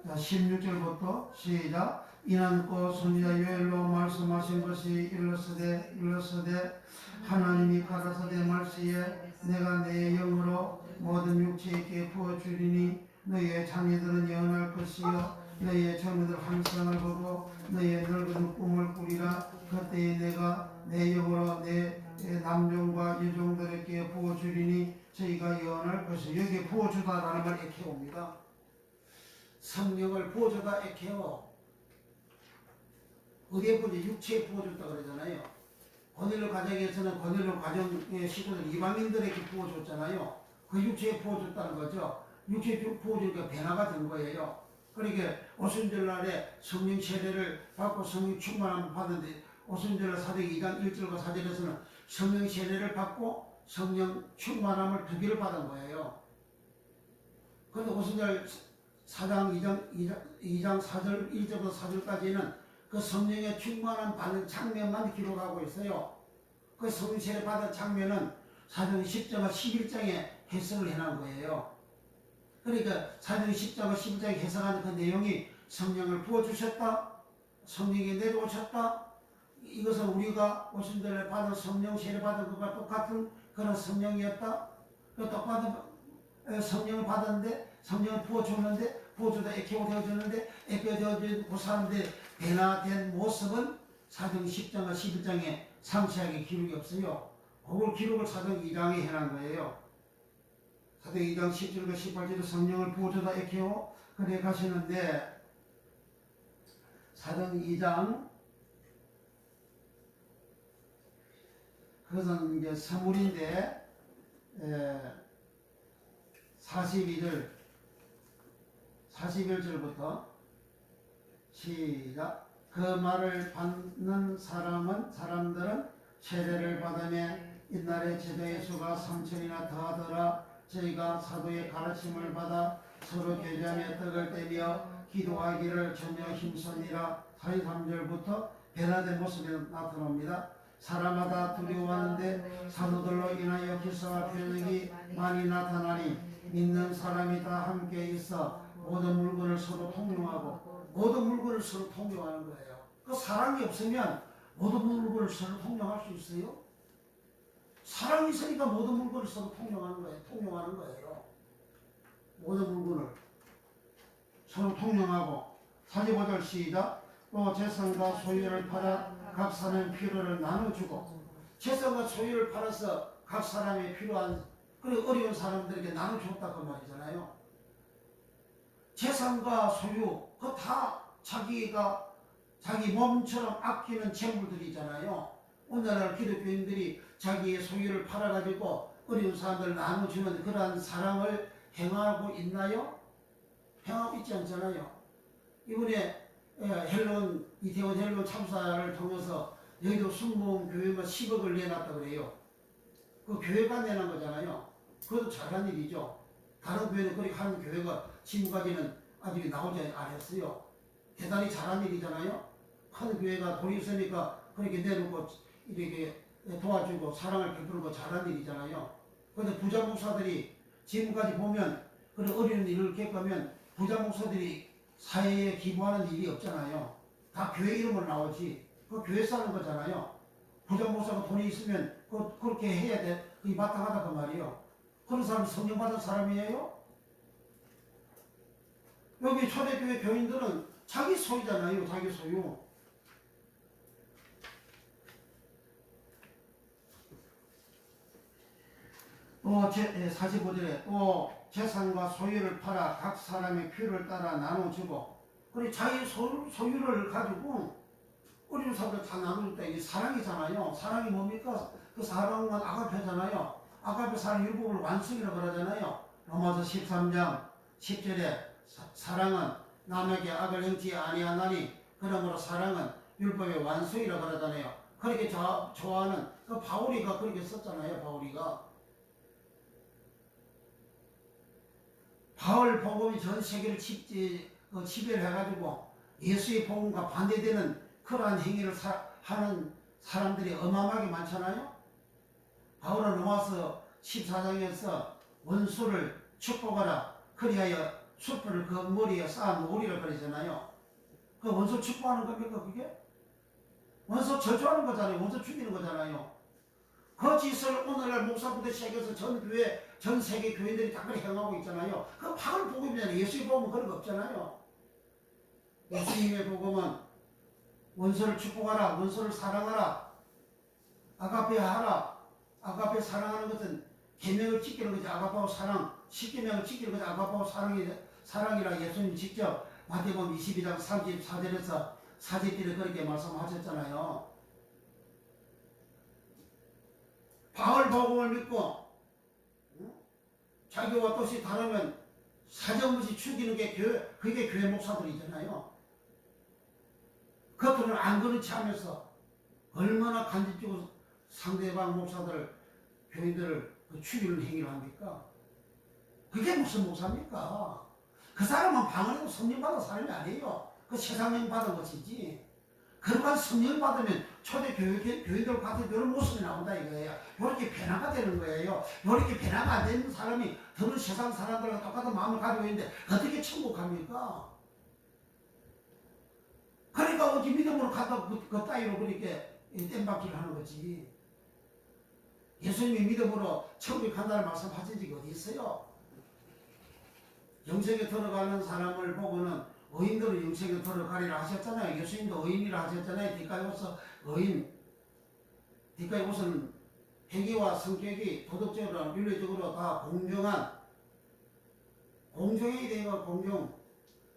16절부터 시작. 이는 곧 선지자 요엘로 말씀하신 것이 일렀으되 하나님이 가라사대 말시에 내가 내 영으로 모든 육체에게 부어주리니 너희의 자녀들은 예언할 것이요 너희의 젊은이들 환상을 보고 너희의 늙은 꿈을 꾸리라. 그때에 내가 내 영으로 내 남종과 여종들에게 부어주리니 저희가 예언할 것이요. 여기에 부어주다라는 말 에케오입니다. 성령을 부어주다 에케오. 어디에 부어주? 육체에 부어줬다 그러잖아요. 고넬료 가정에서는 고넬료 가정의 식구들 이방인들에게 부어줬잖아요. 그 육체에 부어줬다는 거죠. 육체에 부어주니까 변화가 된 거예요. 그러니까 오순절날에 성령 세례를 받고 성령 충만함을 받는데 오순절날 사도행전 2장 1절과 4절에서는 성령 세례를 받고 성령 충만함을 2개를 받은 거예요. 그런데 오순절 4장 2장 4절 1절부터 4절까지는 그 성령의 충만함 받는 장면만 기록하고 있어요. 그 성령 세례 받은 장면은 사도행전 10장과 11장에 해석을 해놓은 거예요. 그러니까 사도행전 10장과 11장에 해석하는 그 내용이 성령을 부어주셨다, 성령이 내려오셨다, 이것은 우리가 오순절에 받은 성령 세례 받은 것과 똑같은 그런 성령이었다. 그 똑같은 성령을 받았는데 성령을 부어줬는데 부어주다 에케오 되어줬는데 에케오 되어준 그 사람들의 변화된 모습은 사도행전 10장과 11장에 상세하게 기록이 없어요. 그걸 기록을 사도행전 2장에 해놓은 거예요. 사도행전 2장 10절과 18절에 성령을 부어주다 에케오 그래 가시는데 사도행전 2장 그것은 이제 서물인데 41절부터 시작. 그 말을 받는 사람들은 세례를 받으며 옛날에 제자의 수가 3천이나 더하더라. 저희가 사도의 가르침을 받아 서로 교제하며 떡을 떼며 기도하기를 전혀 힘쓰니라. 43절부터 변화된 모습이 나타납니다. 사람마다 두려워하는데 사도들로 인하여 기사와 표적이 많이 나타나니 믿는 사람이 다 함께 있어 모든 물건을 서로 통용하고 모든 물건을 서로 통용하는 거예요. 그 사랑이 없으면 모든 물건을 서로 통용할 수 있어요? 사랑이 있으니까 모든 물건을 서로 통용하는 거예요. 통용하는 거예요. 모든 물건을 서로 통용하고. 45절 시작. 또 재산과 소유를 팔아 각 사람의 필요를 나눠주고. 재산과 소유를 팔아서 각 사람의 필요한 그리고 어려운 사람들에게 나눠줬다 그 말이잖아요. 재산과 소유 그거 다 자기가 자기 몸처럼 아끼는 재물들이잖아요. 오늘날 기독교인들이 자기의 소유를 팔아가지고 어려운 사람들을 나눠주는 그러한 사랑을 행하고 있나요? 행하고 있지 않잖아요. 이번에 이태원 헬론 참사를 통해서 여의도 순복음교회가 10억을 내놨다고 그래요. 그 교회가 내는 거잖아요. 그것도 잘한 일이죠. 다른 교회는 그렇게 하는 교회가 지금까지는 아직 나오지 않았어요. 대단히 잘한 일이잖아요. 큰 교회가 돈이 있으니까 그렇게 내놓고 이렇게 도와주고 사랑을 베푸는 거 잘한 일이잖아요. 그런데 부자 목사들이 지금까지 보면 그런 어려운 일을 겪으면 부자 목사들이 사회에 기부하는 일이 없잖아요. 다 교회 이름으로 나오지. 그 교회 사는 거잖아요. 부자 목사가 돈이 있으면 그렇게 해야 돼. 그게 마땅하다 그 말이에요. 그런 사람이 성령 받은 사람이에요? 여기 초대교회 교인들은 자기 소유잖아요. 자기 소유. 또 45절에 또 재산과 소유를 팔아 각 사람의 필요를 따라 나눠주고 그리고 자기 소유를 가지고 어려운 사람들 다 나눠줬다. 이게 사랑이잖아요. 사랑이 뭡니까? 그 사랑은 아가페잖아요. 아가페 사랑 율법을 완성이라고 그러잖아요. 로마서 13장 10절에 사랑은 남에게 악을 행치 아니하나니 그러므로 사랑은 율법의 완성이라고 그러잖아요. 그렇게 좋아하는 그 바울이가 그렇게 썼잖아요. 바울 복음이 전 세계를 지배를 해가지고 예수의 복음과 반대되는 그러한 행위를 하는 사람들이 어마어마하게 많잖아요. 바울은 로마서 14장에서 원수를 축복하라 그리하여 숯불을 그 머리에 쌓아 놓으리라 그러잖아요. 그 원수 축복하는 겁니까 그게? 원수 저주하는 거잖아요. 원수 죽이는 거잖아요. 그 짓을 오늘날 목사부터 시작해서 전 교회, 전 세계 교인들이 다 그렇게 행하고 있잖아요. 그 바울 복음이잖아요. 예수의 복음은 그런 거 없잖아요. 예수님의 복음은 원수를 축복하라, 원수를 사랑하라, 아가페 하라. 아가페 사랑하는 것은 계명을 지키는 거지. 아가페하고 사랑, 10계명을 지키는 거지. 아가페하고 사랑이라 예수님 직접 마태복음 22장 34절에서 사제들이 그렇게 말씀하셨잖아요. 바울 복음을 믿고 자기와 뜻이 다르면 사정없이 죽이는 게 그게 교회 목사들이잖아요. 겉으로는 안 그렇지 하면서 얼마나 간접적으로 상대방 목사들을 교인들을 죽이는 행위를 합니까? 그게 무슨 목사입니까? 그 사람은 방언에도 성령 받은 사람이 아니에요. 그 세상령 받은 것이지. 그러한 성령 받으면 초대 교인들 같은 이런 모습이 나온다 이거예요. 이렇게 변화가 되는 거예요. 이렇게 변화가 안 되는 사람이 더는 세상 사람들과 똑같은 마음을 가지고 있는데 어떻게 천국합니까? 그러니까 어찌 믿음으로 간다고 그 따위로 그렇게 땜박질을 하는 거지. 예수님이 믿음으로 천국에 간다는 말씀하신 적이 어디 있어요? 영생에 들어가는 사람을 보고는 의인들은 영생에 들어가리라 하셨잖아요. 예수님도 의인이라 하셨잖아요. 디카이오스 의인. 디카이오스는 행위와 성격이 도덕적으로 윤리적으로 다 공정해야 돼요. 공정.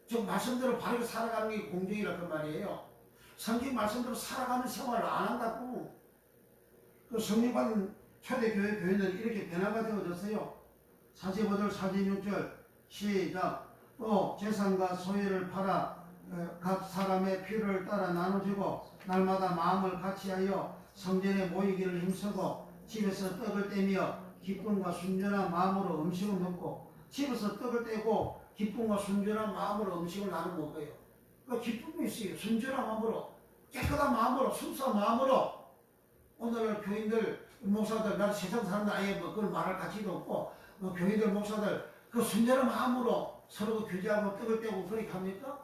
즉 말씀대로 바르게 살아가는 게 공정이라 그 말이에요. 성경 말씀대로 살아가는 생활을 안 한다고. 그 성령받은 초대교회 교회는 이렇게 변화가 되어졌어요. 45절 46절 시작. 또 재산과 소유를 팔아 각 사람의 필요를 따라 나눠주고 날마다 마음을 같이하여 성전에 모이기를 힘쓰고 집에서 떡을 떼며 기쁨과 순전한 마음으로 음식을 먹고 집에서 떡을 떼고 기쁨과 순전한 마음으로 음식을 나눠 먹어요. 그 기쁨이 있어요. 순전한 마음으로 깨끗한 마음으로 순수한 마음으로. 오늘날 교인들 목사들 나는 세상 사람들 아예 뭐 그걸 말할 가치도 없고 교인들 목사들 그 순전한 마음으로 서로 교제하고 떡을 떼고 그렇게 합니까?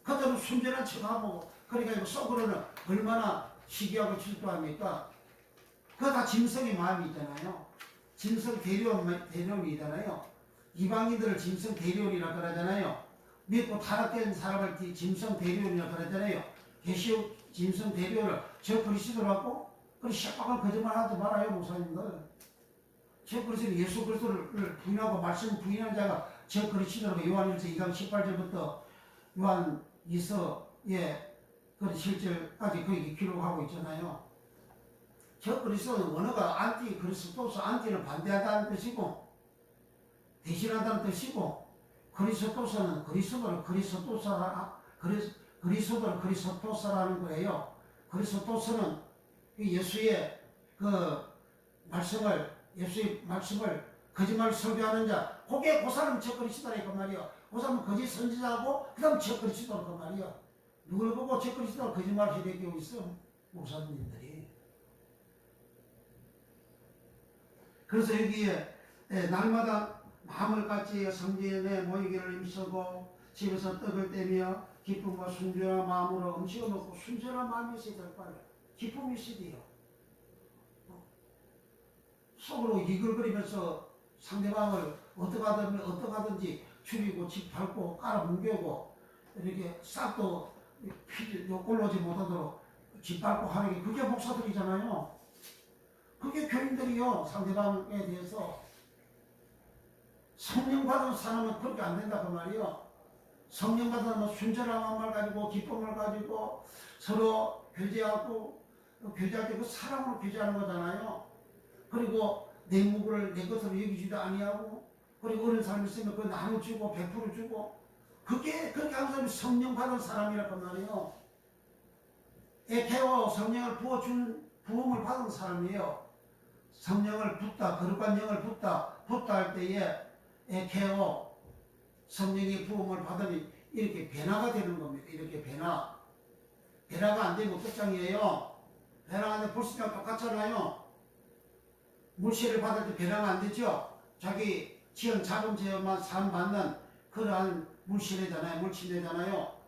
그들은 순전한 척하고 그러니까 속으로는 얼마나 시기하고 질투합니까? 그거 다 짐승의 마음이 있잖아요. 짐승 대련이잖아요. 이방인들을 짐승 대련이라 그러잖아요. 믿고 타락된 사람을 짐승 대련이라 그러잖아요. 계시록 짐승 대련을 저 그리스도라고? 그럼 시작박을 거짓말하지 말아요, 목사님들. 저 그리스도 예수 그리스도를 부인하고 말씀 부인한 자가 저 그리스도라고 요한일서 2장 18절부터 요한 2서의 그 7절까지 거기 기록하고 있잖아요. 저 그리스도는 원어가 안티 그리스도서, 안티는 반대하다는 뜻이고 대신한다는 뜻이고, 그리스도서는 그리스도를 그리스도서라는 거예요. 그리스도서는 예수의 예수의 말씀을 거짓말 설교하는 자, 그게 그 사람은 저 그리스도라니까 말이야. 그 사람은 거짓 선지자하고 그 다음 저 그리스도라니까 말이야. 누굴 보고 저 그리스도가 거짓말 해대기고 있어? 목사님들이. 그래서 여기에 날마다 마음을 같이 성전에 모이기를 힘쓰고 집에서 떡을 떼며 기쁨과 순전한 마음으로 음식을 먹고 순전한 마음이 있어야 될 거예요. 기쁨이 있어야 돼요. 속으로 이글거리면서 상대방을 어떡하든지 죽이고 집 밟고 깔아뭉개고 이렇게 싹도 올라오지 못하도록 집 밟고 하는 게 그게 목사들이잖아요. 그게 교인들이요. 상대방에 대해서 성령 받은 사람은 그렇게 안 된다 그 말이요. 성령 받은 사람은 순전한 마음을 가지고 기쁨을 가지고 서로 교제하고 교제할 때 그 사랑으로 교제하는 거잖아요. 그리고 내 무구를 내 것으로 여기지도 아니하고, 그리고 어린 사람이 있으면 그 나눠주고 베풀어 주고, 그게 그렇게 하는 사람이 성령 받은 사람이라고 말이에요. 에케오, 성령을 부음을 받은 사람이에요. 성령을 붓다, 거룩한 영을 붓다 할 때에 에케오, 성령의 부음을 받으니 이렇게 변화가 되는 겁니다. 이렇게 변화가 안 되면 끝장이에요. 변화가 안 되면 불신자랑 똑같잖아요. 물세를 받을 때 변화가 안 되죠. 자기 지은 작은 죄만 사함받는 그러한 물세례잖아요. 물침례잖아요.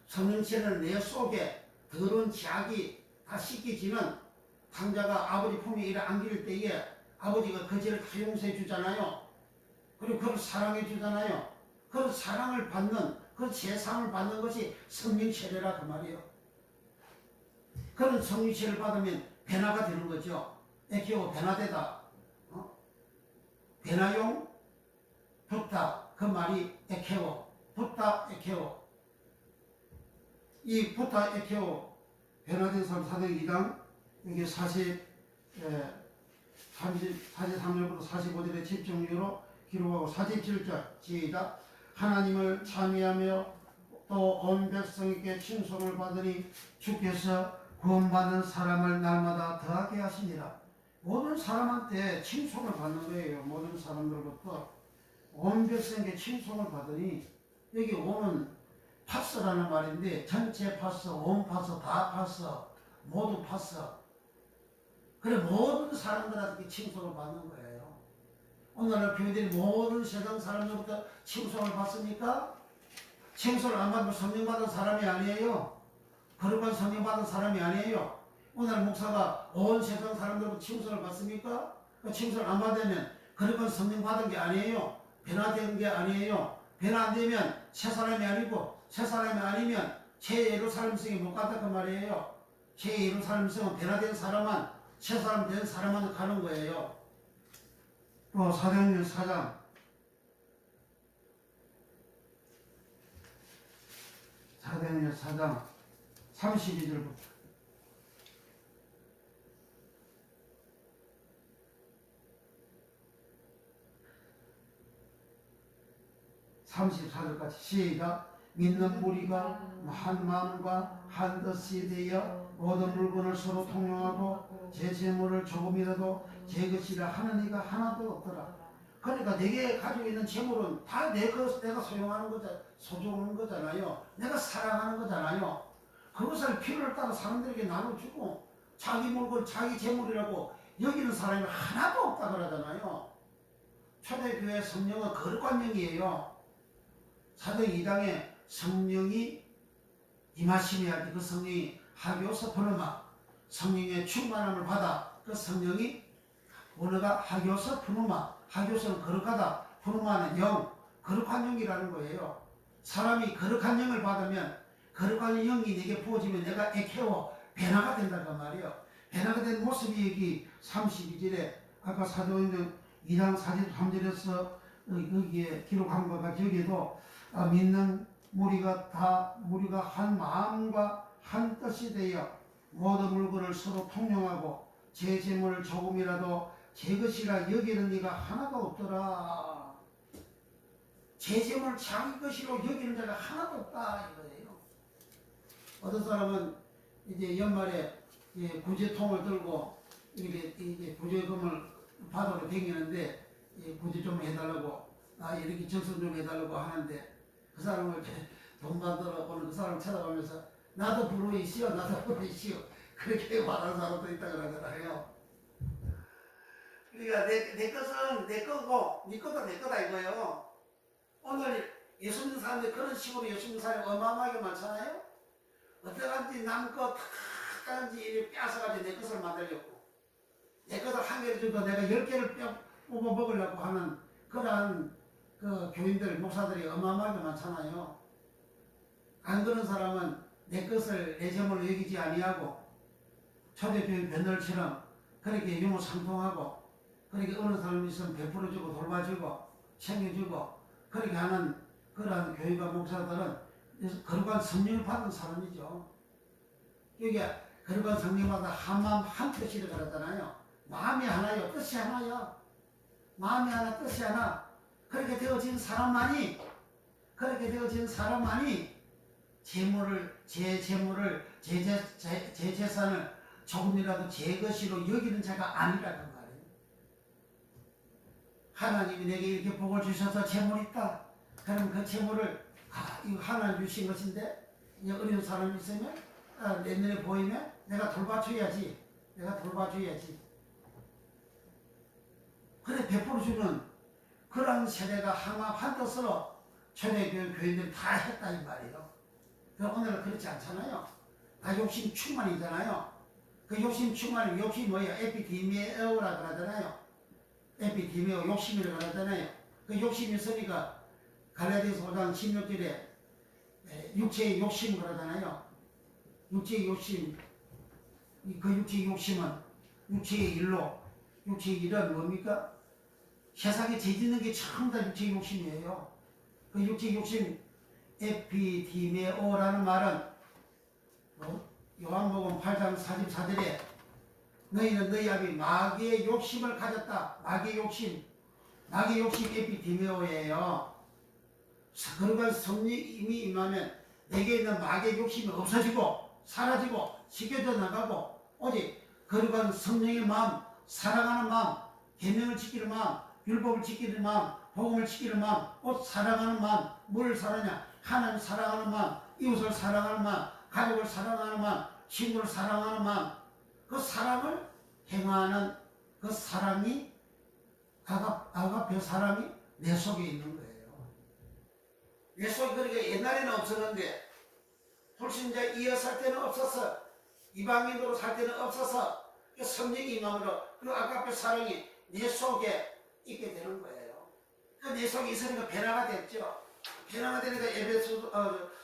성령체를 내 속에 더러운 죄악이 다 씻겨지는 당자가 아버지 품에 이래 안길 때에 아버지가 그 죄를 다 용서해 주잖아요. 그리고 그걸 사랑해 주잖아요. 그 사랑을 받는, 그 제상을 받는 것이 성령체례라 그 말이에요. 그런 성령체를 받으면 변화가 되는 거죠. 에케오, 변화되다. 변화용 붓다, 그 말이 에케오. 붓다 에케오. 이 붓다 에케오 변화된 사람 사도행 2장 여기 43절부터 45절의 집중적으로 기록하고 47절 시작. 하나님을 찬미하며 또 온 백성에게 칭송을 받으니 주께서 구원받는 사람을 날마다 더하게 하시니라. 모든 사람한테 칭송을 받는 거예요. 모든 사람들부터 온 백성에게 칭송을 받으니, 여기 온은 파스라는 말인데 전체 파스, 온 파스, 다 파스, 모두 파스. 그래 모든 사람들한테 칭송을 받는 거예요. 오늘날 교회들이 모든 세상 사람들부터 칭송을 받습니까? 칭송을 안 받으면 성령 받은 사람이 아니에요. 거룩한 성령 받은 사람이 아니에요. 오늘 목사가 온 세상 사람들부터 칭송을 받습니까? 그 칭송을 안 받으면 거룩한 성령 받은 게 아니에요. 변화된 게 아니에요. 변화 안 되면 새 사람이 아니고, 새 사람이 아니면 새 예루살렘성이 못 갔다 그 말이에요. 새 예루살렘성은 변화된 사람만, 새 사람 된 사람만 가는 거예요. 또 사도행전 4장 32절부터 34절까지 시작. 믿는 무리가 한 마음과 한 뜻이 되어 모든 물건을 서로 통용하고 제 재물을 조금이라도 제 것이라 하는 이가 하나도 없더라. 그러니까 내게 가지고 있는 재물은 다 내가 소용하는 소중한 거잖아요. 내가 사랑하는 거잖아요. 그것을 필요를 따라 사람들에게 나눠주고 자기 물건, 자기 재물이라고 여기는 사람이 하나도 없다 그러잖아요. 초대교회 성령은 거룩한 영이에요. 사도행 2장에 성령이 임하심이야지. 그 성령이 하교서 포르마, 성령의 충만함을 받아 그 성령이 원어가 하교서 푸누마, 하교서는 거룩하다, 푸누마는 영, 거룩한 영이라는 거예요. 사람이 거룩한 영을 받으면 거룩한 영이 내게 부어지면 내가 에케오 변화가 된다는 말이에요. 변화가 된 모습이 여기 32절에 아까 사도행전 2장 43절에서 여기에 기록한 것 같이 여기에도 믿는 무리가 한 마음과 한 뜻이 되어 모든 물건을 서로 통용하고 제 재물을 조금이라도 제 것이라 여기는 이가 하나도 없더라. 제 재물을 자기 것이로 여기는 자가 하나도 없다 이거예요. 어떤 사람은 이제 연말에 구제통을 들고 이렇게 이제 구제금을 받으러 다니는데 구제 좀 해달라고 이렇게 적성 좀 해달라고 하는데 그 사람을 돈 받으러 오는 그 사람을 쳐다보면서 나도 불우이시오 나도 불우이시오 그렇게 말하는 사람도 있다 그러잖아요. 그러니까 내 것은 내 거고 네 것도 내 거다 이거예요. 오늘 예수 믿는 사람들이 그런 식으로 예수 믿는 사람이 어마어마하게 많잖아요. 어떡한지 남거 탁하는지 뺏어가지고 내 것을 만들려고 내 것을 한 개를 주고 내가 10개를 뽑아 먹으려고 하는 그러한 그 교인들 목사들이 어마어마하게 많잖아요. 안 그런 사람은 내 것을 내 재물로 여기지 아니하고 초대교회 변들처럼 그렇게 유무상통하고 그렇게 어느 사람이 있으면 베풀어주고 돌봐주고 챙겨주고 그렇게 하는 그러한 교회가 목사들은 거룩한 성령을 받은 사람이죠. 여기 거룩한 성령마다 한 마음 한 뜻이라 그러잖아요. 마음이 하나요, 뜻이 하나요. 마음이 하나, 뜻이 하나. 그렇게 되어진 사람만이 제 재산을 조금이라도 제 것으로 여기는 자가 아니라는 말이에요. 하나님이 내게 이렇게 복을 주셔서 재물이 있다. 그럼 그 재물을 이거 하나님 주신 것인데 어려운 사람이 있으면 내 눈에 보이면 내가 돌봐줘야지. 그래 베풀어주는 그런 세대가 한 뜻으로 초대교회 교인들이 다 했다 이 말이에요. 오늘은 그렇지 않잖아요. 다 욕심 충만이잖아요. 그 욕심 충만이 욕심이 뭐예요? 에피디메오라 그러잖아요. 에피디메오 욕심이라고 그러잖아요. 그 욕심이 있으니까 갈라디아서 5장 16절에 육체의 욕심 그러잖아요. 육체의 욕심. 그 육체의 욕심은 육체의 일은 뭡니까? 세상에 죄짓는 게 전부 다 육체의 욕심이에요. 그 육체의 욕심 에피디메오라는 말은 요한복음 8장 44절에 너희는 너희 아비 마귀의 욕심을 가졌다. 마귀의 욕심 에피디메오예요. 그러니까 성령이 임하면 내게 있는 마귀의 욕심이 없어지고 사라지고 지켜져 나가고 오직 거룩한 성령의 마음, 사랑하는 마음, 계명을 지키는 마음, 율법을 지키는 마음, 복음을 지키는 마음, 곧 사랑하는 마음, 뭘 사랑하냐? 하나님 사랑하는 마음, 이웃을 사랑하는 마음, 가족을 사랑하는 마음, 친구를 사랑하는 마음, 그 사랑을 행하는 그 사랑이 아가페 사랑이 내 속에 있는 거예요. 내 속에 그러니까 옛날에는 없었는데 불신자 이어 살 때는 없었어. 이방인으로 살 때는 없어서 그 성령이 임함으로 그 아가페 사랑이 내 속에 있게 되는 거예요. 그 내 속에 있으니까 변화가 됐죠. 변화가 되니까 에베소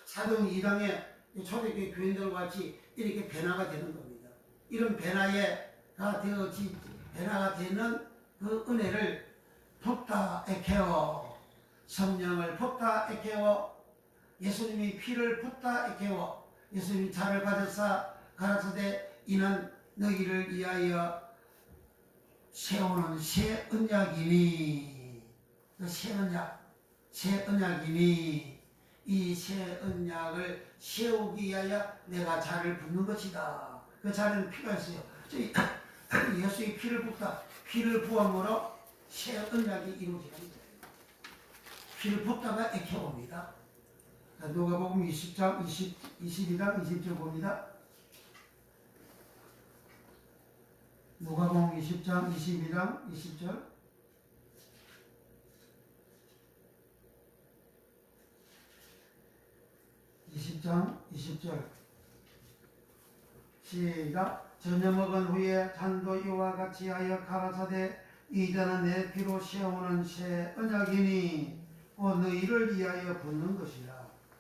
사도행 2장에 초대교회 교인들과 같이 이렇게 변화가 되는 겁니다. 이런 변화가 되는 그 은혜를 붓다 에케오, 성령을 붓다 에케오, 예수님이 피를 붓다 에케오, 예수님이 자를 가라사대 이는 너희를 위하여 세우는 새 언약이니, 그 새 언약이니 이 새 언약을 세우기 위하여 내가 자를 붓는 것이다. 그 자는 피가 있어요. 예수의 피를 붓다. 피를 부음으로 새 언약이 이루어지는 거예요. 피를 붓다가 에케오입니다. 누가복음 20장 22장 20절 봅니다. 누가복음 20장 22장 20절. (20장 20절) 시작. 저녁 먹은 후에 잔도 이와 같이 하여 가라사대 이자는 내 피로 세우는 새 언약이니 곧 너희를 위하여 붓는 것이라.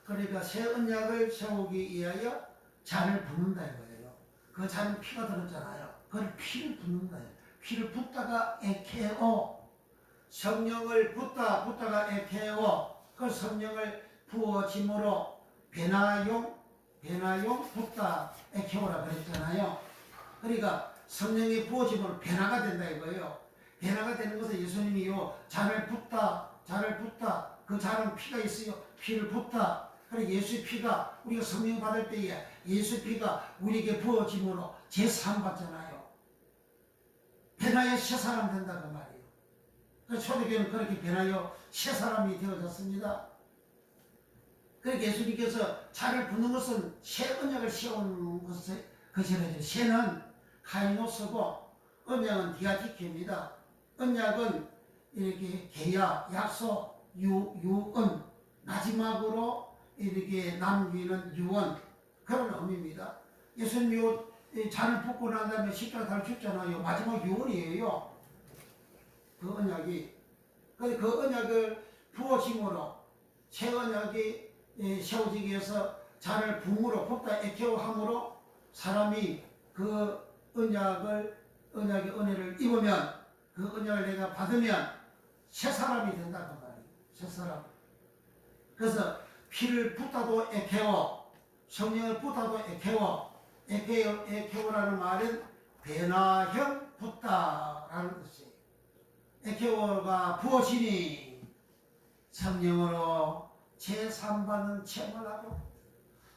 그러니까 새 언약을 세우기 위하여 잔을 붓는다 이거예요. 그 잔은 피가 들었잖아요. 그걸 피를 붓는다. 피를 붓다가 에케오, 성령을 붓다가 에케오, 그 성령을 부어짐으로 베나용 붓다 에케오라 그랬잖아요. 그러니까 성령이 부어짐으로 변화가 된다 이거예요. 변화가 되는 것은 예수님이요 잔을 붓다 그 잔은 피가 있어요. 피를 붓다. 그래 예수의 피가 우리가 성령 받을 때에 예수 피가 우리에게 부어짐으로 제사함 받잖아요. 변화의 새 사람 된다 그 말이에요. 그래서 초대교회는 그렇게 변화여 새 사람이 되어졌습니다. 그러니까 예수님께서 잔을 붓는 것은 새 언약을 세우는 것이라죠. 새는 카이노스고 언약은 디아티케입니다. 언약은 이렇게 계약, 약속, 유언, 마지막으로 이렇게 남기는 유언 그런 의미입니다. 예수님이 잔을 붓고 난 다음에 십자가 달려 죽잖아요. 마지막 유언이에요. 그 언약이. 그 언약을 부어짐으로 새 언약이 세워지기 위해서 잔을 붕으로 붓다 에케오함으로 사람이 그 언약의 은혜를 입으면 그 언약을 내가 받으면 새 사람이 된다 그 말이에요. 새 사람. 그래서 피를 붓다도 에케오, 성령을 붓다도 에케오라는 말은 변화형 붓다라는 뜻이에요. 에케오가 부어지니 성령으로 제3받는 체험을 하고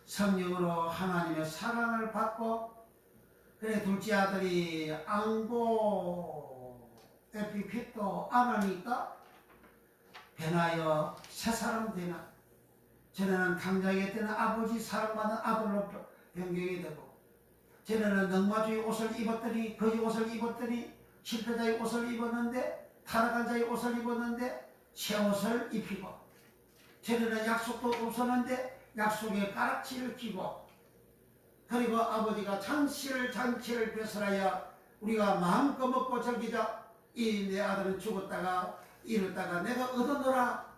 성령으로 하나님의 사랑을 받고 그래 둘째 아들이 앙고 에피핏도 안 하니까 변하여 새 사람 되나. 전에는 당장에 때는 아버지 사랑받는 아들로 변경이 되고 전에는 넉마주의 옷을 입었더니 거지 옷을 입었더니 실패자의 옷을 입었는데 타락한 자의 옷을 입었는데 새 옷을 입히고 전에는 약속도 없었는데 약속에 가락지를 끼고 그리고 아버지가 잔치를 베풀어야 우리가 마음껏 먹고 즐기자. 이 내 아들은 죽었다가 이랬다가 내가 얻어노라.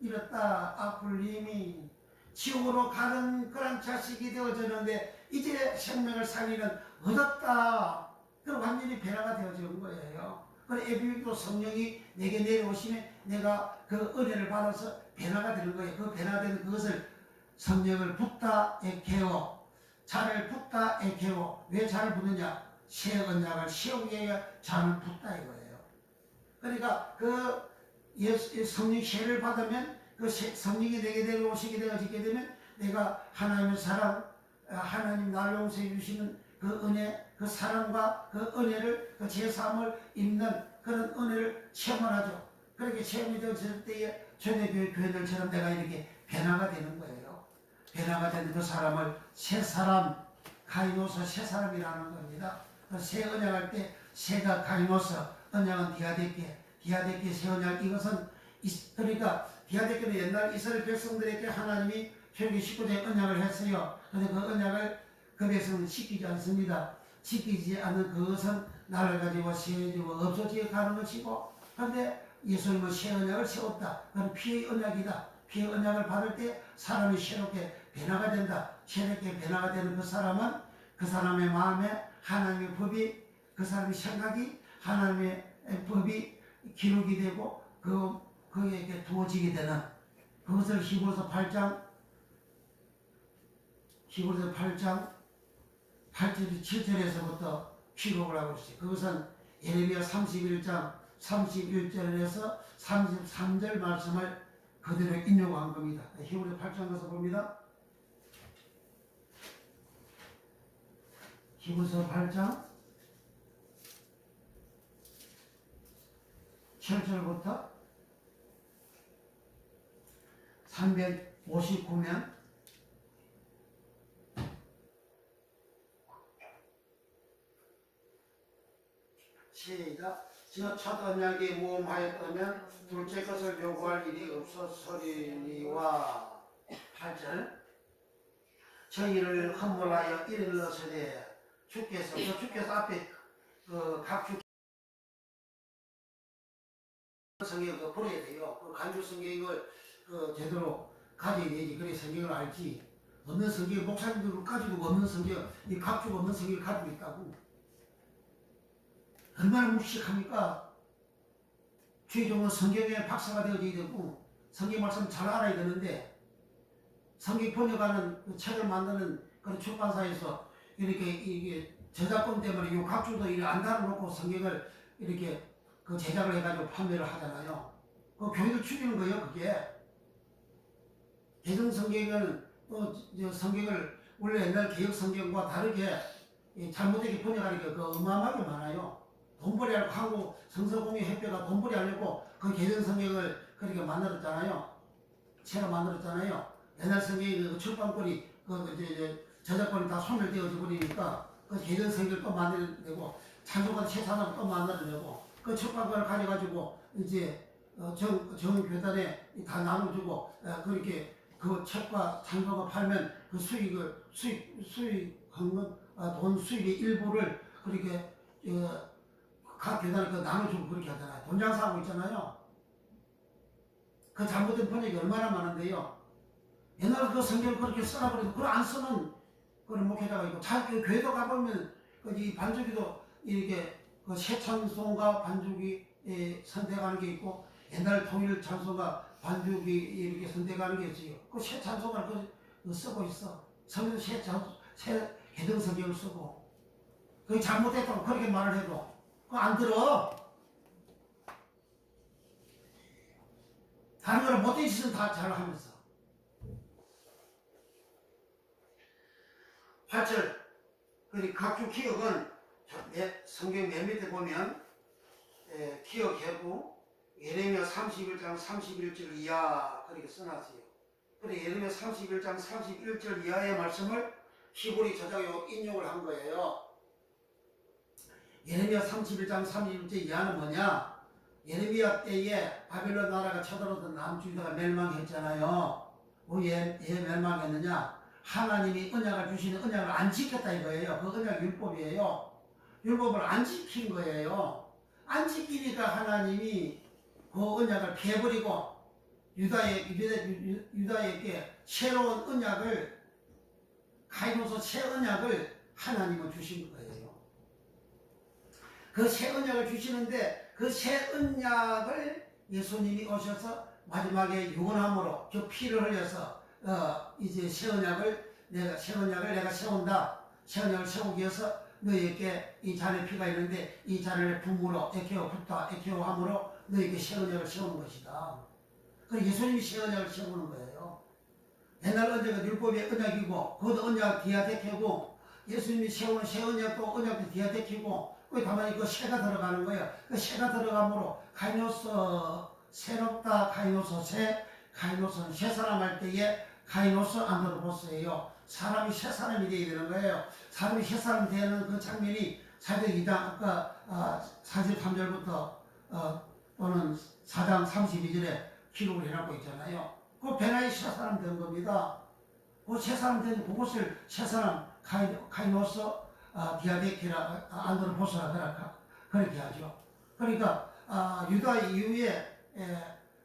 이랬다 아플림이 지옥으로 가는 그런 자식이 되어졌는데 이제 생명을 살리는 얻었다. 그럼 완전히 변화가 되어지는 거예요. 그래 에비도 성령이 내게 내려오시면 내가 그 은혜를 받아서 변화가 되는 거예요. 그 변화되는 그것을 성령을 붓다 에케오, 잔을 붓다 에케오. 왜 잔을 붓느냐? 새 언약을 세우기 위해 잔을 붓다 이거예요. 그러니까 그 성령 세를 받으면 그 성령이 내게 내려오시게 되어지게 되면 내가 하나님의 사랑, 하나님 나를 용서해 주시는 그 은혜, 그 사랑과 그 은혜를 그 제사함을 입는 그런 은혜를 체험을 하죠. 그렇게 체험이 되었을 때에 초대교회 교회들처럼 내가 이렇게 변화가 되는 거예요. 변화가 되는 그 사람을 새 사람, 카이노스 새 사람이라는 겁니다. 새 언약할 때 새가 카이노스, 언약은 디아데케 새 언약. 이것은 그러니까 디아데케는 옛날 이스라엘 백성들에게 하나님이 출애굽기 19장에 언약을 했어요. 그런데 그 언약을 그 백성은 지키지 않습니다. 지키지 않는 그것은 나를 가지고 세워지고 없어지게 가는 것이고, 그런데 예수님은 새 언약을 세웠다. 그건 피의 언약이다. 피의 언약을 받을 때 사람이 새롭게 변화가 된다. 새롭게 변화가 되는 그 사람은 그 사람의 마음에 하나님의 법이, 그 사람의 생각이 하나님의 법이 기록이 되고 그에게 두어지게 되는 그것을 히브리서 8장 8절 7절에서부터 기록을 하고 있어요. 그것은 예레미야 31장 31절에서 33절 말씀을 그대로 인용한 겁니다. 히브리 8장 가서 봅니다. 히브리서 8장 7절부터 359면 시작. 첫 언약이 모험하였다면 둘째 것을 요구할 일이 없었으리니와 8절. 저희를 허물하여 이르렀으되 주께서 그 주께서 앞에 각주 성경을 보내야 돼요. 그 간주 성경을 제대로 가져야 되지. 그래 성경을 알지. 없는 성경 목사님들 가지고 없는 성경 이 각주가 없는 성경을 가지고 있다고. 얼마나 무식합니까? 최종은 성경의 박사가 되어져야 되고 성경 말씀 잘 알아야 되는데 성경 번역하는 그 책을 만드는 그런 출판사에서 이게 저작권 때문에 이 각주도 이렇게 안 달아놓고 성경을 이렇게 그 제작을 해가지고 판매를 하잖아요. 그 교회를 죽이는 거예요, 그게. 개정 성경은 성경을 원래 옛날 개혁 성경과 다르게 잘못되게 번역하니까 그 어마어마하게 많아요. 돈벌이 하려고 한국 성서공회 협회가 돈벌이 하려고 그 개정 성경을 그렇게 만들었잖아요. 새로 만들었잖아요. 옛날 성경이 그 출판권이 저작권이 다 소멸되어져 버리니까 그 개정 성경을 또 만들어내고 찬송가 새 사람을 또 만들어내고 그 출판권을 가져가지고 이제 정교단에 다 나눠주고 그렇게 그 책과 찬송가 팔면 그 수익한 돈 수익의 일부를 그렇게 각 교단에 나눠주고 그렇게 하잖아요. 돈 장사하고 있잖아요. 그 잘못된 번역이 얼마나 많은데요. 옛날에 그 성경을 그렇게 써라 그래도 그걸 안 쓰는 그런 목회자가 있고 그 교회도 가보면 이 반주기도 이렇게 그 새 찬송가 반주기 선택하는 게 있고 옛날 통일 찬송가 반주기 이렇게 선택하는 게 있어요. 그 새 찬송가를 쓰고 있어. 성경 새 개정 성경을 쓰고 그게 잘못됐다고 그렇게 말을 해도 그거 안 들어. 다른 거는 못된 짓은 다 잘하면서. 8절 그리고 각주 기억은 성경 맨 밑에 보면 기억해고 예레미야 31장 31절 이하 그렇게 써놨어요. 그래 예레미야 31장 31절 이하의 말씀을 히브리 저자가 인용을 한 거예요. 예레미야 31장 31절 이하는 뭐냐? 예레미야 때에 바빌론 나라가 쳐들어오던 남주유다가 멸망했잖아요. 왜 멸망했느냐? 하나님이 언약을 주시는 언약을 안 지켰다 이거예요. 그 언약 율법이에요. 율법을 안 지킨 거예요. 안 지키니까 하나님이 그 언약을 패버리고 유다에게 새로운 언약을 가이로서 새 언약을 하나님은 주신 거예요. 그 새 언약을 주시는데 그 새 언약을 예수님이 오셔서 마지막에 유언함으로 그 피를 흘려서 이제 새 언약을 내가 세운다. 새 언약을 세우기 위해서 너희에게 이 잔의 피가 있는데 이 잔을 분무로 에케오함으로 너희에게 새 언약을 세우는 것이다. 그래서 예수님이 새 언약을 세우는 거예요. 옛날 언약은 율법의 언약이고 그것도 언약 디아데케고 예수님이 세우는 새 언약도 언약도 디아데케고 그 다만 그 새가 들어가는 거예요. 그 새가 들어감으로 카이노스 새롭다 카이노스는 새 사람 할 때에 카이노스 안드로포스예요. 사람이 새 사람이 되어야 되는 거예요. 사람이 새 사람이 되는 그 장면이 사도행 2장 아까 43절부터 또는 4장 32절에 기록을 해놓고 있잖아요. 그 베나의 새 사람 된 겁니다. 그 새 사람 된 그것을 새 사람 카이노스 디아데키라 안드로포스라 그렇게 하죠. 그러니까 유다 이후에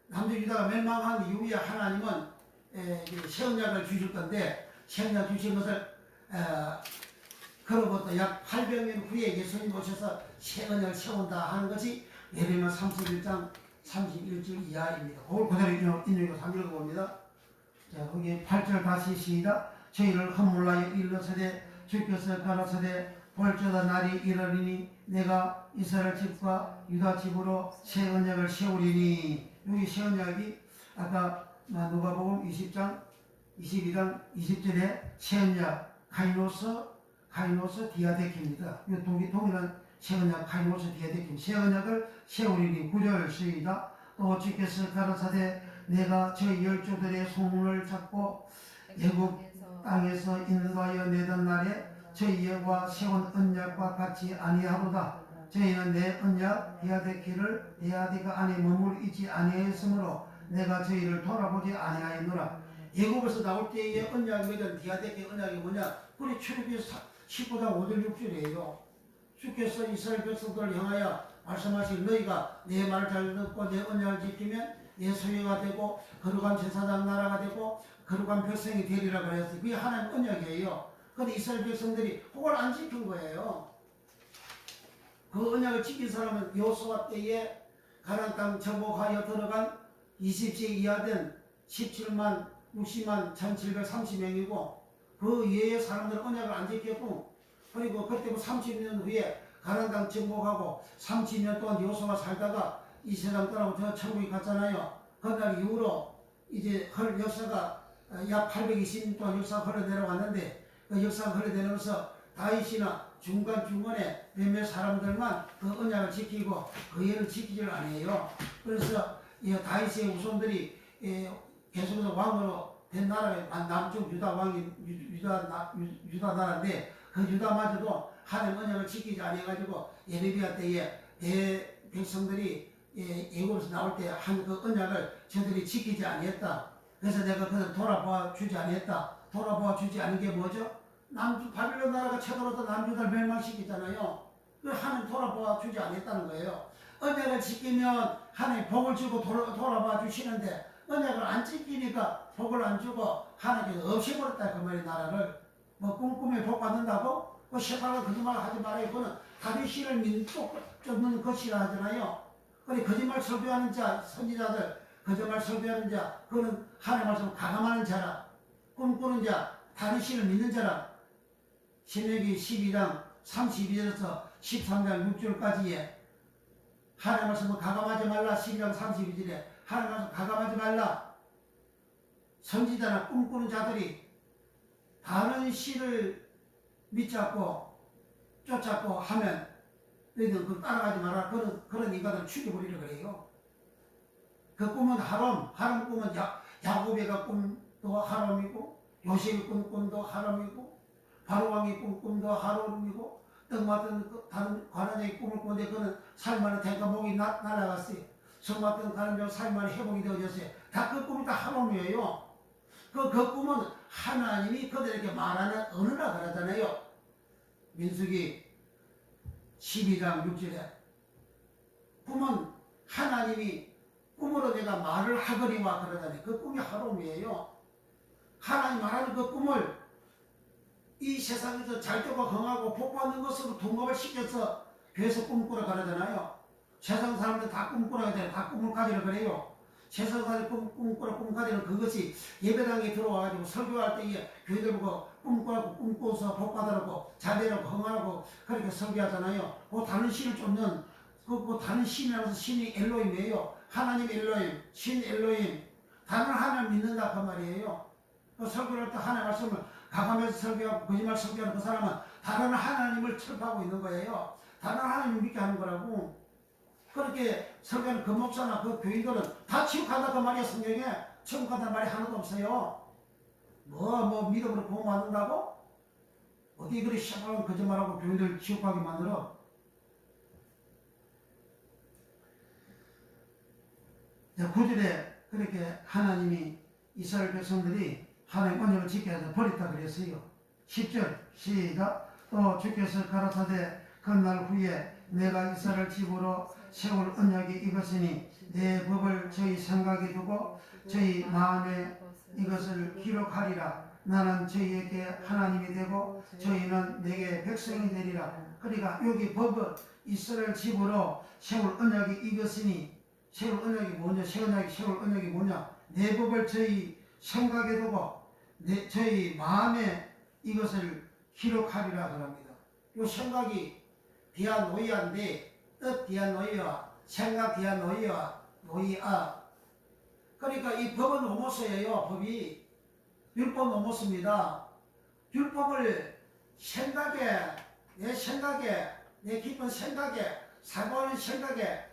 남자 유다가 멸망한 이후에 하나님은 새 언약을 주실 건데 새 언약 주신 것을 그로부터 약 800년 후에 예수님 오셔서 새 언약을 세운다 하는 것이 예레미야 31장 31절 이하입니다. 그걸 그대로 인용해서 한번 읽어봅니다. 자, 거기 8절 다시 시작. 저희를 허물라여 일러서되 주께서 가라사대 볼지어다 날이 이르리니 내가 이스라엘 집과 유다 집으로 새 언약을 세우리니. 여기 새 언약이 아까 누가복음 20장 22장 20절에 새 언약 카이노스 디아데키입니다. 이 동일한 새 언약 카이노스 디아데키 새 언약을 세우리니. 9절 시작. 또 주께서 가라사대 내가 저희 열조들의 소문을 찾고 애굽 땅에서 인도하여 내던 날에 저희와 세운 언약과 같이 아니하로다. 저희는 내 언약 디아데가 안에 머물 있지 아니하였으므로 내가 저희를 돌아보지 아니하였노라. 애굽에서 나올 때의 언약이 디아데케 언약이 뭐냐? 우리 출애굽기 19장 5절 6절이에요. 주께서 이스라엘 백성들을 향하여 말씀하신 너희가 내 말을 잘 듣고 내 언약을 지키면 내 소유가 되고 거룩한 제사장 나라가 되고 거룩한 백성이 되리라 그랬어요. 그게 하나님 언약이에요. 그런데 이스라엘 백성들이 그걸 안 지킨 거예요. 그 언약을 지킨 사람은 여호수아 때에 가나안 땅 정복하여 들어간 20세 이하 된 17만 60만 1730명이고 그 외의 사람들은 언약을 안 지켰고 그리고 그때 30년 후에 가나안 땅 정복하고 30년 동안 여호수아가 살다가 이 세상 떠나고 저 천국에 갔잖아요. 그날 이후로 이제 역사가 약 820년 동안 역사가 흘러내려왔는데 그 역사가 흘러내려서 다윗이나 중간중간에 몇몇 사람들만 그 언약을 지키고 그 예를 지키질 않아요. 그래서 다윗의 후손들이 계속해서 왕으로 된 나라가 남쪽 유다 왕이 유다 나라인데 그 유다마저도 하나님 언약을 지키지 않아가지고 예레미야 때에 백성들이 애굽에서 나올 때 한 그 언약을 저들이 지키지 아니했다. 그래서 내가 그들 돌아보아 주지 아니했다. 돌아보아 주지 않은 게 뭐죠? 남주 바빌론 나라가 쳐들어서 남주를 멸망시키잖아요. 그 하나님 돌아보아 주지 않았다는 거예요. 언약을 지키면 하나님 복을 주고 돌아봐 주시는데 언약을 안 지키니까 복을 안 주고 하나님께서 없애버렸다 그 말이 나라를. 뭐 꿈꾸며 복 받는다고? 그 시발로 거짓말 하지 말아요. 그거는 다윗을 쫓는 것이라 하잖아요. 그래 거짓말 설교하는 자 선지자들 거짓말 설교하는 자 그거는 하나님 말씀 가감하는 자라 꿈꾸는 자 다윗을 믿는 자라 신명기 12장 32절에서 13장 6절까지에 하나님 말씀은 가감하지 말라. 12장 32절에 하나님 말씀 가감하지 말라. 선지자나 꿈꾸는 자들이 다른 시를 믿잡고 쫓잡고 하면 너희들 그걸 따라가지 마라. 그런 인간들을 죽여버리려 그래요. 그 꿈은 하람 꿈은 야곱의 꿈도 하람이고 요셉의 꿈도 하람이고 바로왕의 꿈도 하람이고 떡 맞던 다른 관원의 꿈을 꾸는데 그는 살만한 대가목이 날아갔어요. 성 맞던 관원의 살만한 회복이 되어졌어요. 다 그 꿈이 다 하람이에요. 그 꿈은 하나님이 그들에게 말하는 언어라 그러잖아요. 민수기 12장 6절에 꿈은 하나님이 꿈으로 내가 말을 하거니와 그러잖아요. 그 꿈이 하람이에요. 하나님 말하는 그 꿈을 이 세상에서 잘 되고 건강하고 복받는 것으로 통합을 시켜서 교회에서 꿈꾸라 그러잖아요. 세상 사람들 다 꿈꾸라 그러잖아요. 다 꿈을 가지라 그래요. 세상 사람들 꿈꾸라 꿈 가지는 그것이 예배당에 들어와가지고 설교할 때에 교회들 보고 꿈꾸라고 꿈꿔서 복받으라고 자대라고 건강하고 그렇게 설교하잖아요. 그 다른 신을 쫓는 그 다른 신이라서 신이 엘로힘이에요. 하나님 엘로힘, 신 엘로힘, 다른 하나님 믿는다 그 말이에요. 그 설교할 때 하나님 말씀을 가감해서 설교하고 거짓말 설교하는 그 사람은 다른 하나님을 철파하고 있는 거예요. 다른 하나님을 믿게 하는 거라고. 그렇게 설교하는 그 목사나 그 교인들은 다 지옥간다 그 말이야. 성경에 지옥 간다는 말이 하나도 없어요. 뭐 믿음으로 구원 받는다고? 어디 그리 시원한 거짓말하고 교인들 지옥 가게 만들어? 자, 9절에 그렇게 하나님이 이스라엘 백성들이 하나님 언약을 지켜야 해서 버렸다 그랬어요. 10절 시작. 또 주께서 가라사대 그 날 후에 내가 이스라엘 집으로 세울 언약이 이것이니 내 법을 저희 생각에 두고 저희 마음에 이것을 기록하리라. 나는 저희에게 하나님이 되고 저희는 내게 백성이 되리라. 그러니까 여기 법은 이스라엘 집으로 세울 언약이 이것이니 세울 언약이 뭐냐? 세울 언약이 뭐냐? 내 법을 저희 생각에 두고 저희 마음에 이것을 기록하리라 그럽니다. 이 생각이 디아노이아인데 뜻 디아노이아, 생각 디아노이아, 노이아. 그러니까 이 법은 노모스예요. 법이 율법 노모스입니다. 율법을 내 깊은 생각에 사고하는 생각에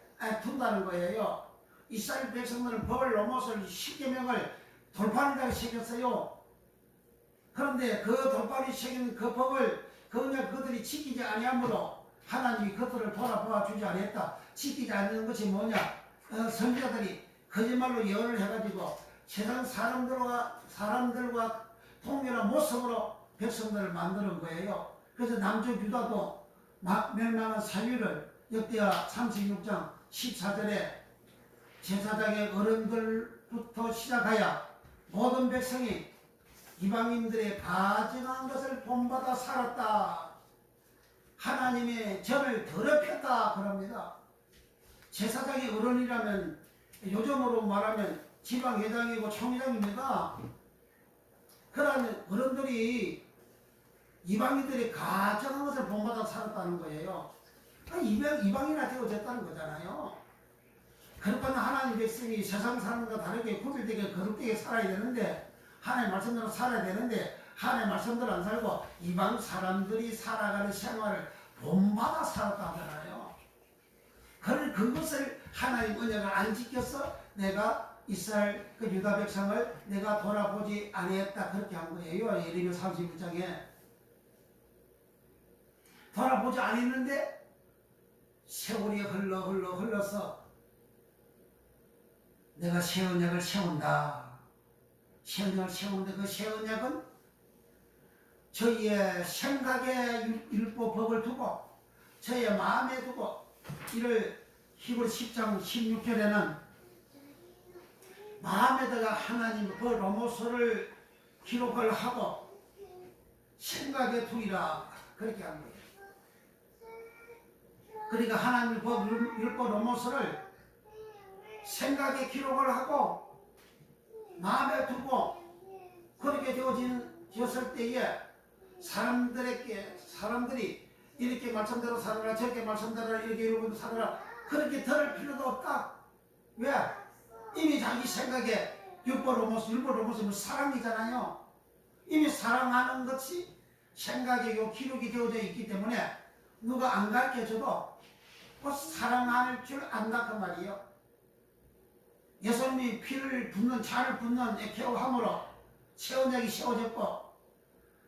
둔다는 거예요. 이스라엘 백성들은 법을 넘어서 십계명을 돌파한다고 새겼어요. 그런데 그 돌파를 새긴 그 법을 그들이 지키지 아니하므로 하나님이 그들을 돌아보아 주지 않았다. 지키지 않는 것이 뭐냐? 선지자들이 거짓말로 예언을 해가지고 세상 사람들과 통렬한 모습으로 백성들을 만드는 거예요. 그래서 남쪽 유다도 멸망한 사유를 역대하 36장 14절에 제사장의 어른들부터 시작하여 모든 백성이 이방인들의 가증한 것을 본받아 살았다. 하나님의 전을 더럽혔다 그럽니다. 제사장의 어른이라면 요즘으로 말하면 지방회장이고 총회장입니다. 그러면 어른들이 이방인들의 가증한 것을 본받아 살았다는 거예요. 이방이나 되어졌다는 거잖아요. 그렇다면 하나님 백성이 세상 사는 것과 다르게 구별되게 거룩되게 살아야 되는데 하나님 말씀대로 살아야 되는데 하나님 말씀대로 안 살고 이방 사람들이 살아가는 생활을 본받아 살았다 하잖아요. 그것을 하나님 언약을 안 지켜서 내가 이스라엘 그 유다 백성을 내가 돌아보지 아니했다 그렇게 한 거예요. 예레미야 31장에 돌아보지 않았는데 세월이 흘러서 내가 새 언약을 세운다. 새 언약을 세우는데 그 새 언약은 저희의 생각에 율법 법을 두고 저희의 마음에 두고 이를 히브리 10장 16절에는 마음에다가 하나님의 그 로모서를 기록을 하고 생각에 두이라 그렇게 한 거예요. 그러니까 하나님의 법 율법 로모서를 생각에 기록을 하고 마음에 두고 그렇게 되어졌을 때에 사람들이 이렇게 말씀대로 살아라 저렇게 말씀대로 이렇게 살아라 그렇게 들을 필요도 없다. 왜? 이미 자기 생각에 율법 로모스는 사랑이잖아요. 이미 사랑하는 것이 생각에 기록이 되어져 있기 때문에 누가 안 가르쳐줘도 그 사랑할 줄 안다 그 말이에요. 예수님이 잔을 붓는 액회함으로 새 언약이 세워졌고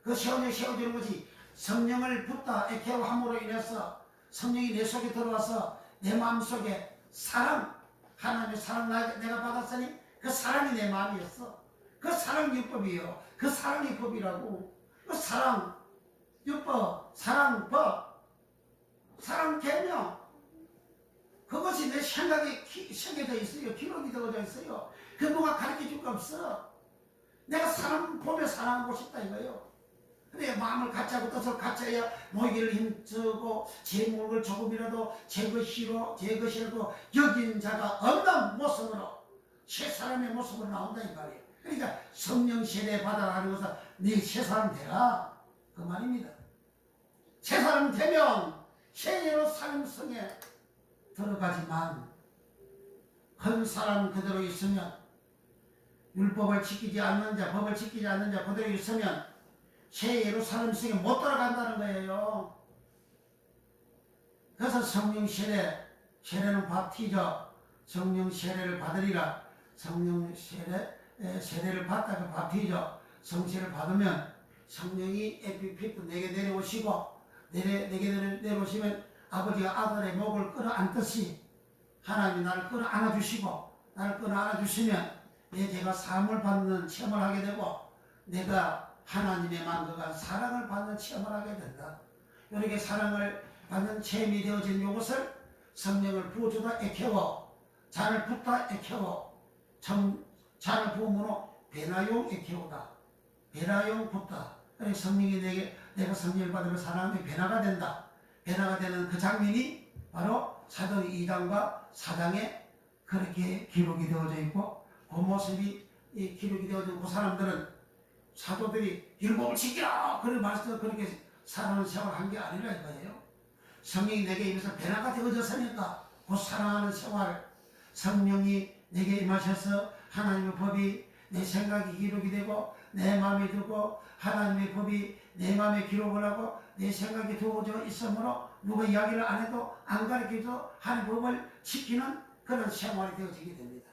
그 새 언약이 세워지는 것이 성령을 붓다 액회함으로 인해서 성령이 내 속에 들어와서 내 마음속에 하나님의 사랑 내가 받았으니 그 사랑이 내 마음이었어. 그 사랑 율법이에요. 그 사랑의 법이라고. 그 사랑 율법, 사랑 법, 사랑 계명 그것이 내 생각에 새겨져 있어요. 기록이 되어져 있어요. 그 누가 가르쳐 줄 거 없어. 내가 사람 보며 사랑하고 싶다 이거예요. 근데 마음을 같이 하고 뜻을 같이 해야 모이기를 힘쓰고 제 목을 조금이라도 제 것이라도 여긴 자가 없는 모습으로 새 사람의 모습으로 나온다 이 말이에요. 그러니까 성령 세례 받아라는 것은 네 새 사람 되라 그 말입니다. 새 사람 되면 새 예루살렘성에 들어가지만 한 사람 그대로 있으면 율법을 지키지 않는 자 법을 지키지 않는 자 그대로 있으면 새 예루살렘성에 못 들어간다는 거예요. 그래서 성령 세례는 밥티저 성령 세례를 받으리라. 성령 세례를 받다가 밥티저 성세를 받으면 성령이 에피피트 내게 내려오시고 내게 내려오시면 아버지가 아들의 목을 끌어안듯이 하나님이 나를 끌어안아주시고 나를 끌어안아주시면 내 죄가 사함을 받는 체험을 하게 되고 내가 하나님의 만족한 사랑을 받는 체험을 하게 된다. 이렇게 사랑을 받는 체험이 되어진 이것을 성령을 부어주다 에케워 잔을 붓다 에케워 잔을 부음으로 베나용 에케오다. 베나용 붓다. 그래서 성령이 내가 성령을 받으면 사랑의 베나가 된다. 변화가 되는 그 장면이 바로 사도행 2장과 4장에 그렇게 기록이 되어져 있고 그 모습이 기록이 되어진 그 사람들은 사도들이 율법을 지키라 그런 말씀 그렇게 사랑하는 생활을 한 게 아니라 이거예요. 성령이 내게 임해서 변화가 되어졌으니까 그 사랑하는 생활 성령이 내게 임하셔서 하나님의 법이 내 생각이 기록이 되고 내 마음에 두고 하나님의 법이 내 마음에 기록을 하고 내 생각이 두어져 있으므로 누가 이야기를 안 해도 안 가르쳐도 하나님의 법을 지키는 그런 생활이 되어지게 됩니다.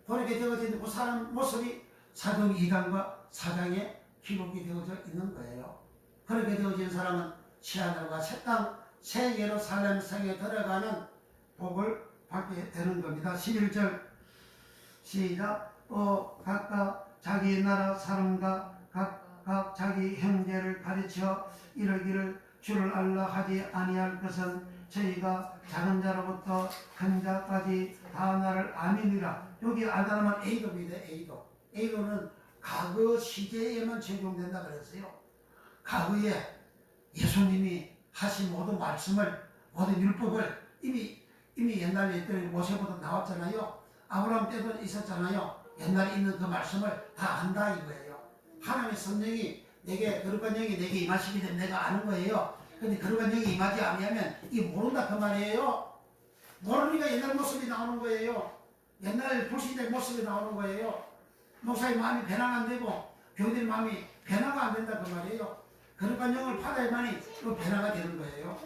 그렇게 되어진 그 사람 모습이 사도행 2장과 4장에 기록이 되어져 있는 거예요. 그렇게 되어진 사람은 새하늘과 새 땅, 새 예루살렘 성에 들어가는 복을 받게 되는 겁니다. 11절 시작. 각각 자기 나라 사람과 각 각 자기 형제를 가르쳐 이르기를 주를 알라 하지 아니할 것은 저희가 작은 자로부터 큰 자까지 다 나를 아니니라. 여기 알다라면 A도입니다. A도는 과거 시대에만 적용된다 그랬어요. 과거에 예수님이 하신 모든 말씀을, 모든 율법을 이미 옛날에 있던 모세보다 나왔잖아요. 아브라함 때도 있었잖아요. 옛날에 있는 그 말씀을 다 안다 이거예요. 하나님의 성령이 내게, 거룩한 영이 내게 임하시게 되면 내가 아는 거예요. 근데 거룩한 영이 임하지 않으면 이게 모른다 그 말이에요. 모르니까 옛날 모습이 나오는 거예요. 옛날 불신자의 모습이 나오는 거예요. 목사의 마음이 변화가 안 되고 교인들의 마음이 변화가 안 된다 그 말이에요. 거룩한 영을 받아야만이 그 변화가 되는 거예요.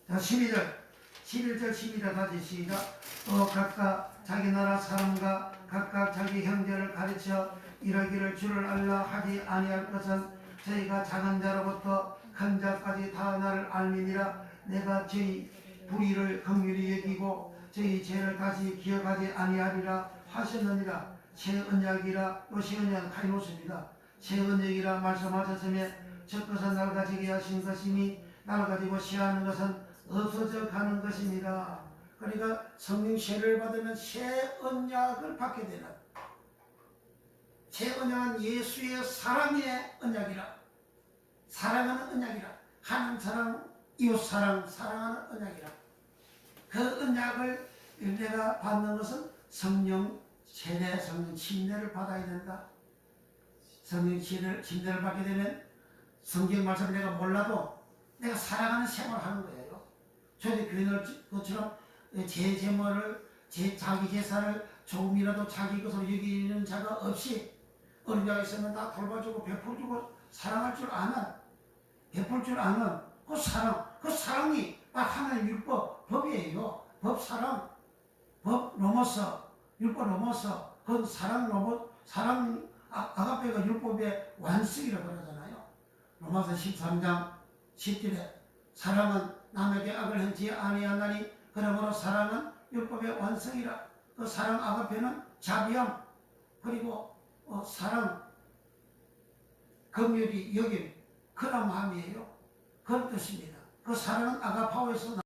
자, 11절 12절 다시 시작. 각각 자기 나라 사람과 각각 자기 형제를 가르쳐 이러기를 주를 알라 하지 아니할 것은 저희가 작은 자로부터 큰 자까지 다 나를 알미니라. 내가 저희 불의를 긍휼히 여기고 저희 죄를 다시 기억하지 아니하리라 하셨느니라. 새 언약이라. 새 언약은 카이노스입니다. 새 언약이라 말씀하셨으며 첫 것은 날 가지게 하신 것이니 날 가지고 시하는 것은 없어져 가는 것입니다. 그러니까 성령 세례를 받으면 새 언약을 받게 되는, 새 언약은 예수의 사랑의 언약이라, 사랑하는 언약이라, 하나님 사랑, 이웃 사랑, 사랑하는 언약이라. 그 언약을 내가 받는 것은 성령 세례, 성령 침례를 받아야 된다. 성령 침례를 받게 되면 성경 말씀을 내가 몰라도 내가 사랑하는 생활을 하는 거예요. 초대교인을 것처럼 제 재물을, 자기 재산을 조금이라도 자기 것으로 여기는 자가 없이 어느 자가 있으면 다 돌봐주고 베풀어주고 사랑할 줄 아는, 베풀 줄 아는 그 사랑, 그 사랑이 딱 하나의 율법, 법이에요. 법, 사랑, 법 넘어서, 율법 넘어서 그 사랑 아가페가 율법의 완성이라고 그러잖아요. 로마서 13장 10절에 사랑은 남에게 악을 행치 아니하나니 그러므로 사랑은 율법의 완성이라. 그 사랑 아가페는 자비함, 그리고 사랑, 긍휼이 여김, 그런 마음이에요. 그런 뜻입니다. 그 사랑은 아가파오에서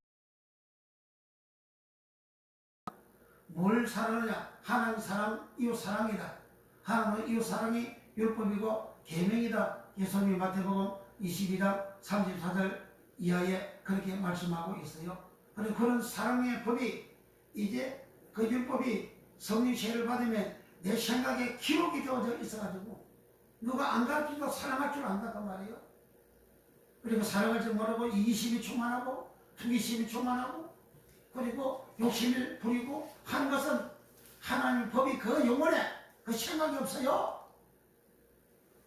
뭘 사랑하냐? 하나님 사랑, 이웃 사랑이다. 하나님은 이웃 사랑이 율법이고 계명이다. 예수님이 마태복음 22장 34절 이하에 그렇게 말씀하고 있어요. 그리고 그런 사랑의 법이 이제 그 율법이 성령 세례를 받으면 내 생각에 기록이 되어져 있어가지고 누가 안 가르쳐도 사랑할 줄 안다 그 말이에요. 그리고 사랑할 줄 모르고 이기심이 충만하고 투기심이 충만하고 그리고 욕심을 부리고 하는 것은 하나님의 법이 그 영혼에 그 생각이 없어요.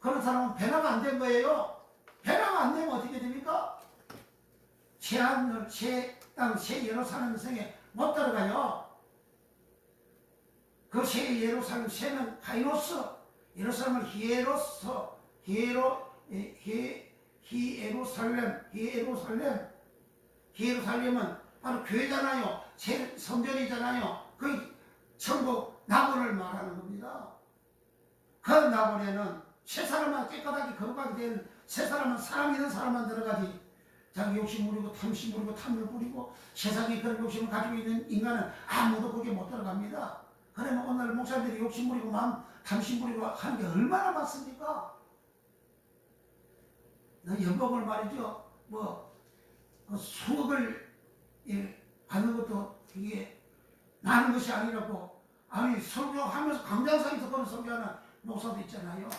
그런 사람은 변화가 안 된 거예요. 변화가 안 되면 어떻게 됩니까? 새 하늘, 새 땅, 새 예루살렘 성에 못 들어가요. 그 새 예루살렘, 새는 카이로스, 예루살렘은 히에루살렘은 바로 교회잖아요. 새 성전이잖아요. 그 천국 낙원을 말하는 겁니다. 그 낙원에는 새 사람만 깨끗하게 거룩하게 된 새 사람은 사랑 있는 사람만 들어가지. 자기 욕심 부리고 탐심 부리고 탐욕 부리고 세상에 그런 욕심을 가지고 있는 인간은 아무도 거기에 못 들어갑니다. 그러면 오늘 목사님들이 욕심 부리고 마음 탐심 부리고 하는 게 얼마나 많습니까? 연봉을 말이죠. 수억을 받는 것도 이게 많은 것이 아니라고. 아니 설교하면서 강장사에서 그런 설교하는 목사도 있잖아요.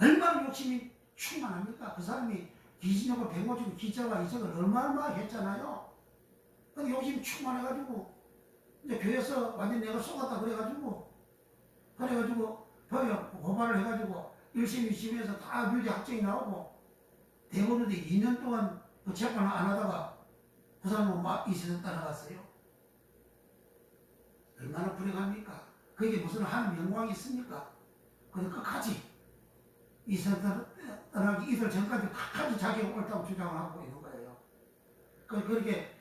얼마나 욕심이 충만합니까? 그 사람이 기진하고 백모지고 기자와 이적을 얼마나 했잖아요. 근데 욕심이 충만해가지고 이제 교회에서 완전 내가 속았다 그래가지고 법에 고발을 해가지고 1심 2심에서 다 유죄 확정이 나오고 대법원도 2년 동안 그 재판을 안 하다가 그 사람은 막 이세상 따라갔어요. 얼마나 불행합니까? 그게 무슨 하나님 영광이 있습니까? 근데 끝까지 이세상 떠나기 이틀 전까지 끝까지 자기가 옳다고 주장을 하고 있는 거예요. 그렇게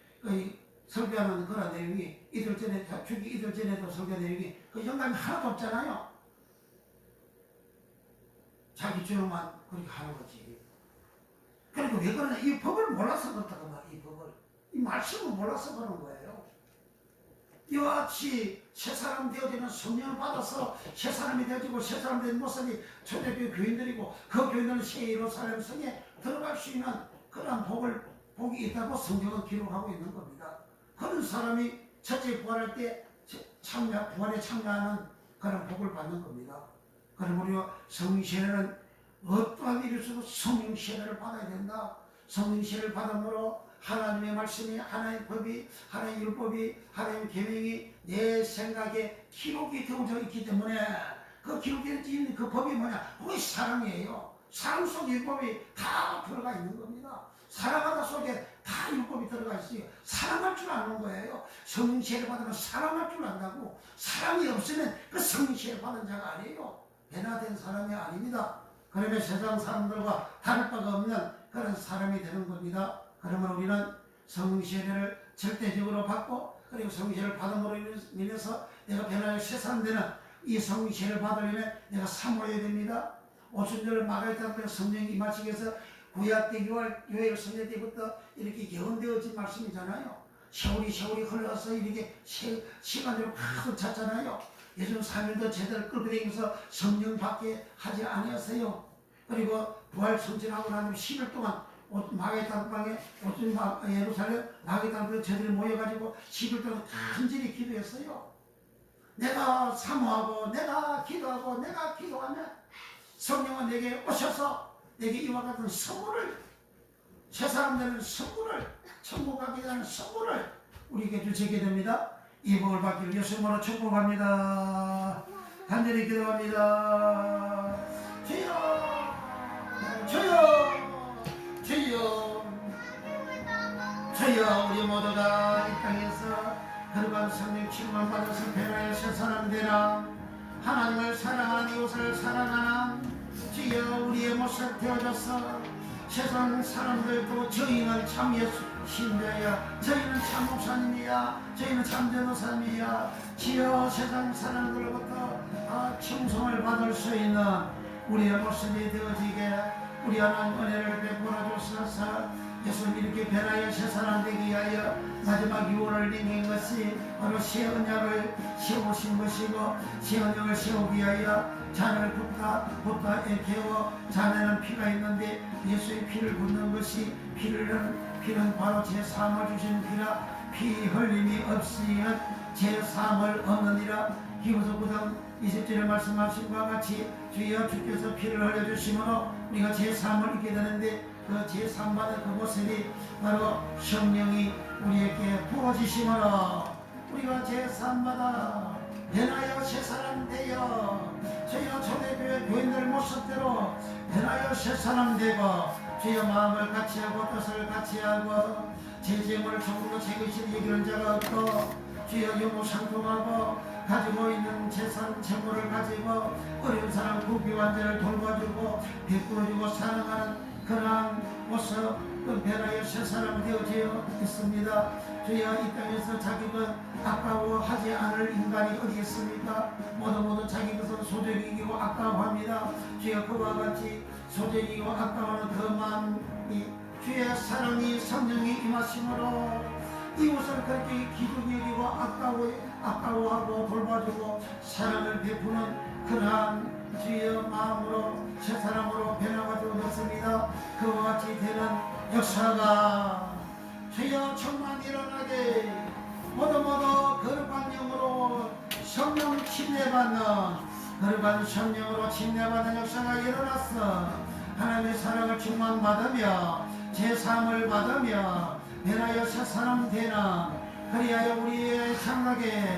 설교하는 그런 내용이 이틀 전에, 죽기 이틀 전에도 설교 내용이 그 영감이 하나도 없잖아요. 자기 죄로만 그렇게 하는 거지. 그리고 왜 그러냐? 이 법을 몰라서 그렇다고 말이야. 이 법을, 이 말씀을 몰라서 그런 거예요. 이와 같이 새 사람 되어지는 성령을 받아서 새 사람이 되어지고 새 사람 된 모습이 초대교회 교인들이고 그 교인들은 새 예루살렘 성에 들어갈 수 있는 그런 복이 있다고 성경은 기록하고 있는 겁니다. 그런 사람이 첫째 부활할 때 부활에 참여하는 그런 복을 받는 겁니다. 그럼 우리가 성령 세례는 어떠한 일일수록 성령 세례를 받아야 된다. 성령 세례를 받음으로 하나님의 말씀이, 하나님의 법이, 하나님의 율법이, 하나님의 계명이 내 생각에 기록이 되어져 있기 때문에 그 기록되어 있는 그 법이 뭐냐? 그게 사랑이에요. 사랑 속에 율법이 다 들어가 있는 겁니다. 사랑하다 속에 다 율법이 들어가 있어요. 사랑할 줄 아는 거예요. 성령 세례 받으면 사랑할 줄 안다고. 사랑이 없으면 그 성령 세례 받은 자가 아니에요. 변화된 사람이 아닙니다. 그러면 세상 사람들과 다를 바가 없는 그런 사람이 되는 겁니다. 그러면 우리는 성령 세례를 절대적으로 받고 그리고 성령 세례를 받음으로 인해서 내가 변화의 새 사람 되는 이 성령 세례를 받으려면 내가 사모해야 됩니다. 오순절을 막을 때 성령이 임하시기 위해서 구약 때 요엘 선례 때부터 이렇게 예언되어진 말씀이잖아요. 세월이 흘러서 이렇게 시간으로 팍 찼잖아요. 예수는 3일도 제대로 끌고 다니면서 성령 받게 하지 아니하세요. 그리고 부활 성전하고 난 후에 10일 동안 마귀의 단방에 예루살렘 마귀의 단방에 저들이 모여가지고 10일 동안 간절히 기도했어요. 내가 사모하고 내가 기도하고 내가 기도하면 성령은 내게 오셔서 내게 이와 같은 선물을, 새 사람 되는 선물을, 천국 가게 되는 선물을 우리에게 주시게 됩니다. 이 복을 받기를 예수님으로 축복합니다. 간절히 기도합니다. 주여, 주여, 주여, 주여. 우리 모두가 이 땅에서 거룩한 성령 충만 받아서 변화의 새 사람 되라. 하나님을 사랑하는 이웃을 사랑하는 주여 우리의 모습 되어져서 세상 사람들도 저희는 참 예수 신자야, 저희는 참 목사님이야, 저희는 참 전도사님이야. 주여 세상 사람들로부터 칭송을 받을 수 있는 우리의 모습이 되어지게 우리 하나님 은혜를 베풀어 주셔서 예수님 이렇게 변화의 새 사람 되기 위하여 마지막 유언을 남긴 것이 바로 새 언약을 세우신 것이고 새 언약을 세우기 위하여 자네를 붓다 깨워 자네는 피가 있는데 예수의 피를 붓는 것이 피는 바로 제 삶을 주신 피라. 피 흘림이 없이는 제 삶을 얻느니라. 히브리서 9장 20절에 말씀하신 것과 같이 주여 주께서 피를 흘려주심으로 우리가 제 삶을 얻게 되는데 그 제 삶 받은 그 모습이 바로 성령이 우리에게 부어지심으로 우리가 제 삶마다 변하여 새 사람 되어 저희가 초대교회 교인들 모습대로 변하여 새 사람 되고 주여 마음을 같이하고 뜻을 같이하고 제 재물을 전부로 제것이 이기는 자가 없고 주여 유무상통하고 가지고 있는 재산 재물을 가지고 어려운 사람 구비환자를 돌봐주고 베풀어주고 사랑하는 그러한 모습 그 변화의 새 사람 되어지어 있습니다. 주여 이 땅에서 자기 것 아까워하지 않을 인간이 어디 있습니까? 모두 자기 것은 소중이고 아까워합니다. 주여 그와 같이 소중이고 아까워하는 그 마음이 주의 사랑이 성령이 임하심으로 이웃을 그렇게 기둥이 여기고 아까워하고 돌봐주고 사랑을 베푸는 그러한 주의 마음으로 새 사람으로 변화가 되어졌습니다. 그와 같이 되는 역사가 주여 천만 일어나게 모두 거룩한 영으로 성령 침례받는 거룩한 성령으로 침례받는 역사가 일어났어. 하나님의 사랑을 충만받으며 제 삶을 받으며 변하여 새 사람 되는 그리하여 우리의 생각에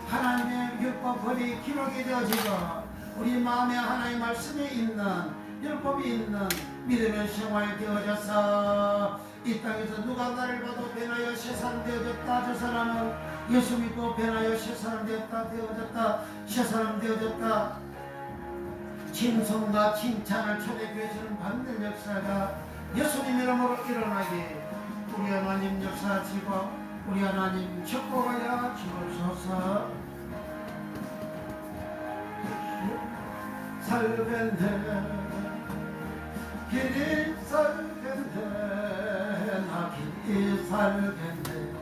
하나님의 율법 법이 기록이 되어지고 우리 마음에 하나님의 말씀이 있는 율법이 있는 믿음의 생활이 되어져서 이 땅에서 누가 나를 봐도 변하여 새 사람 되어졌다. 저 사람은 예수 믿고 변하여 새 사람 되어졌다. 새 사람 되어졌다. 칭송과 칭찬을 초대교회에서는 받는 역사가 예수님 이름으로 일어나게 우리 하나님 역사하시고 우리 하나님 축복하여 주옵소서. 살벤데 길이 살겠네 나 길이 살겠네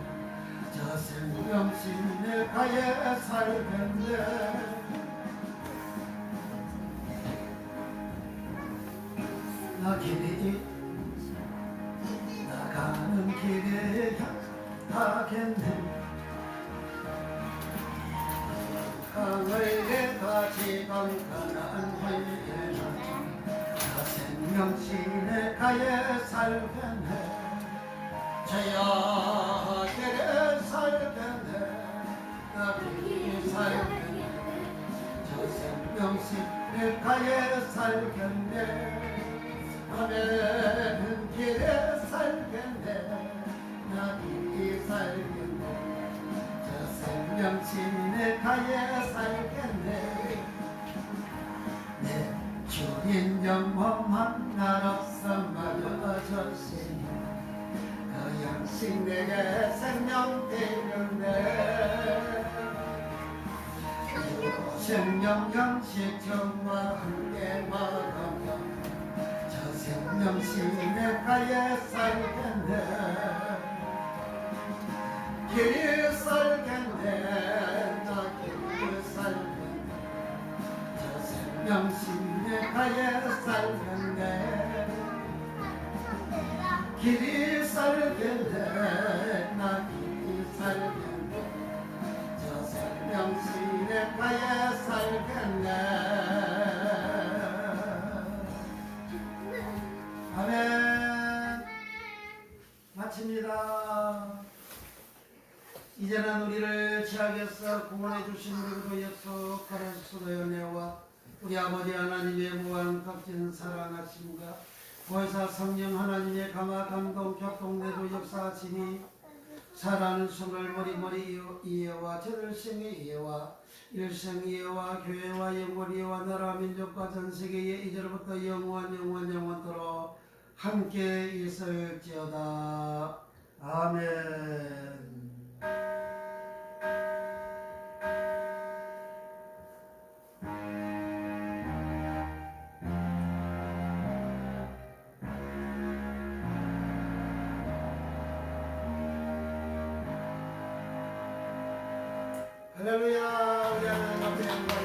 저 생명신의 가에 살겠네 나 길이 나가는 길에 가겠네 강을 가지 강가난 회에 나 생명신의 가에 살겠네 저야 길에 살겠네 나 길이 살겠네 저 생명신의 가에 살겠네 밤에는 길에 살겠네 나 길이 살겠네 저 생명신의 가에 살겠네 내 주인 영원한 나로서 맞아졌으니 그 양식 내게 생명 되는데 생명 양식 정과 함께 말하며 저 생명신의 가에 살겠네 길이 살겠네 나 길이 살겠네 저 생명신의 가에 살겠네 길이 살겠네 나 길이 살겠네 저 생명신의 가에 살겠네 아멘. 마칩니다. 이제는 우리를 지하에서 구원해 주신 우리로 약속하는 수도의 은혜와 우리 아버지 하나님의 무한 값진 사랑하심과 보혜사 성령 하나님의 감화 감동 격동 내도 역사하심이 살아는 숨을 머리머리 이해와 저들생의 이해와 일생이와 교회와 영원히와 나라 민족과 전세계에 이제로부터 영원토록 함께 있을지어다. 아멘. 할렐루야. 우리 하나님 앞에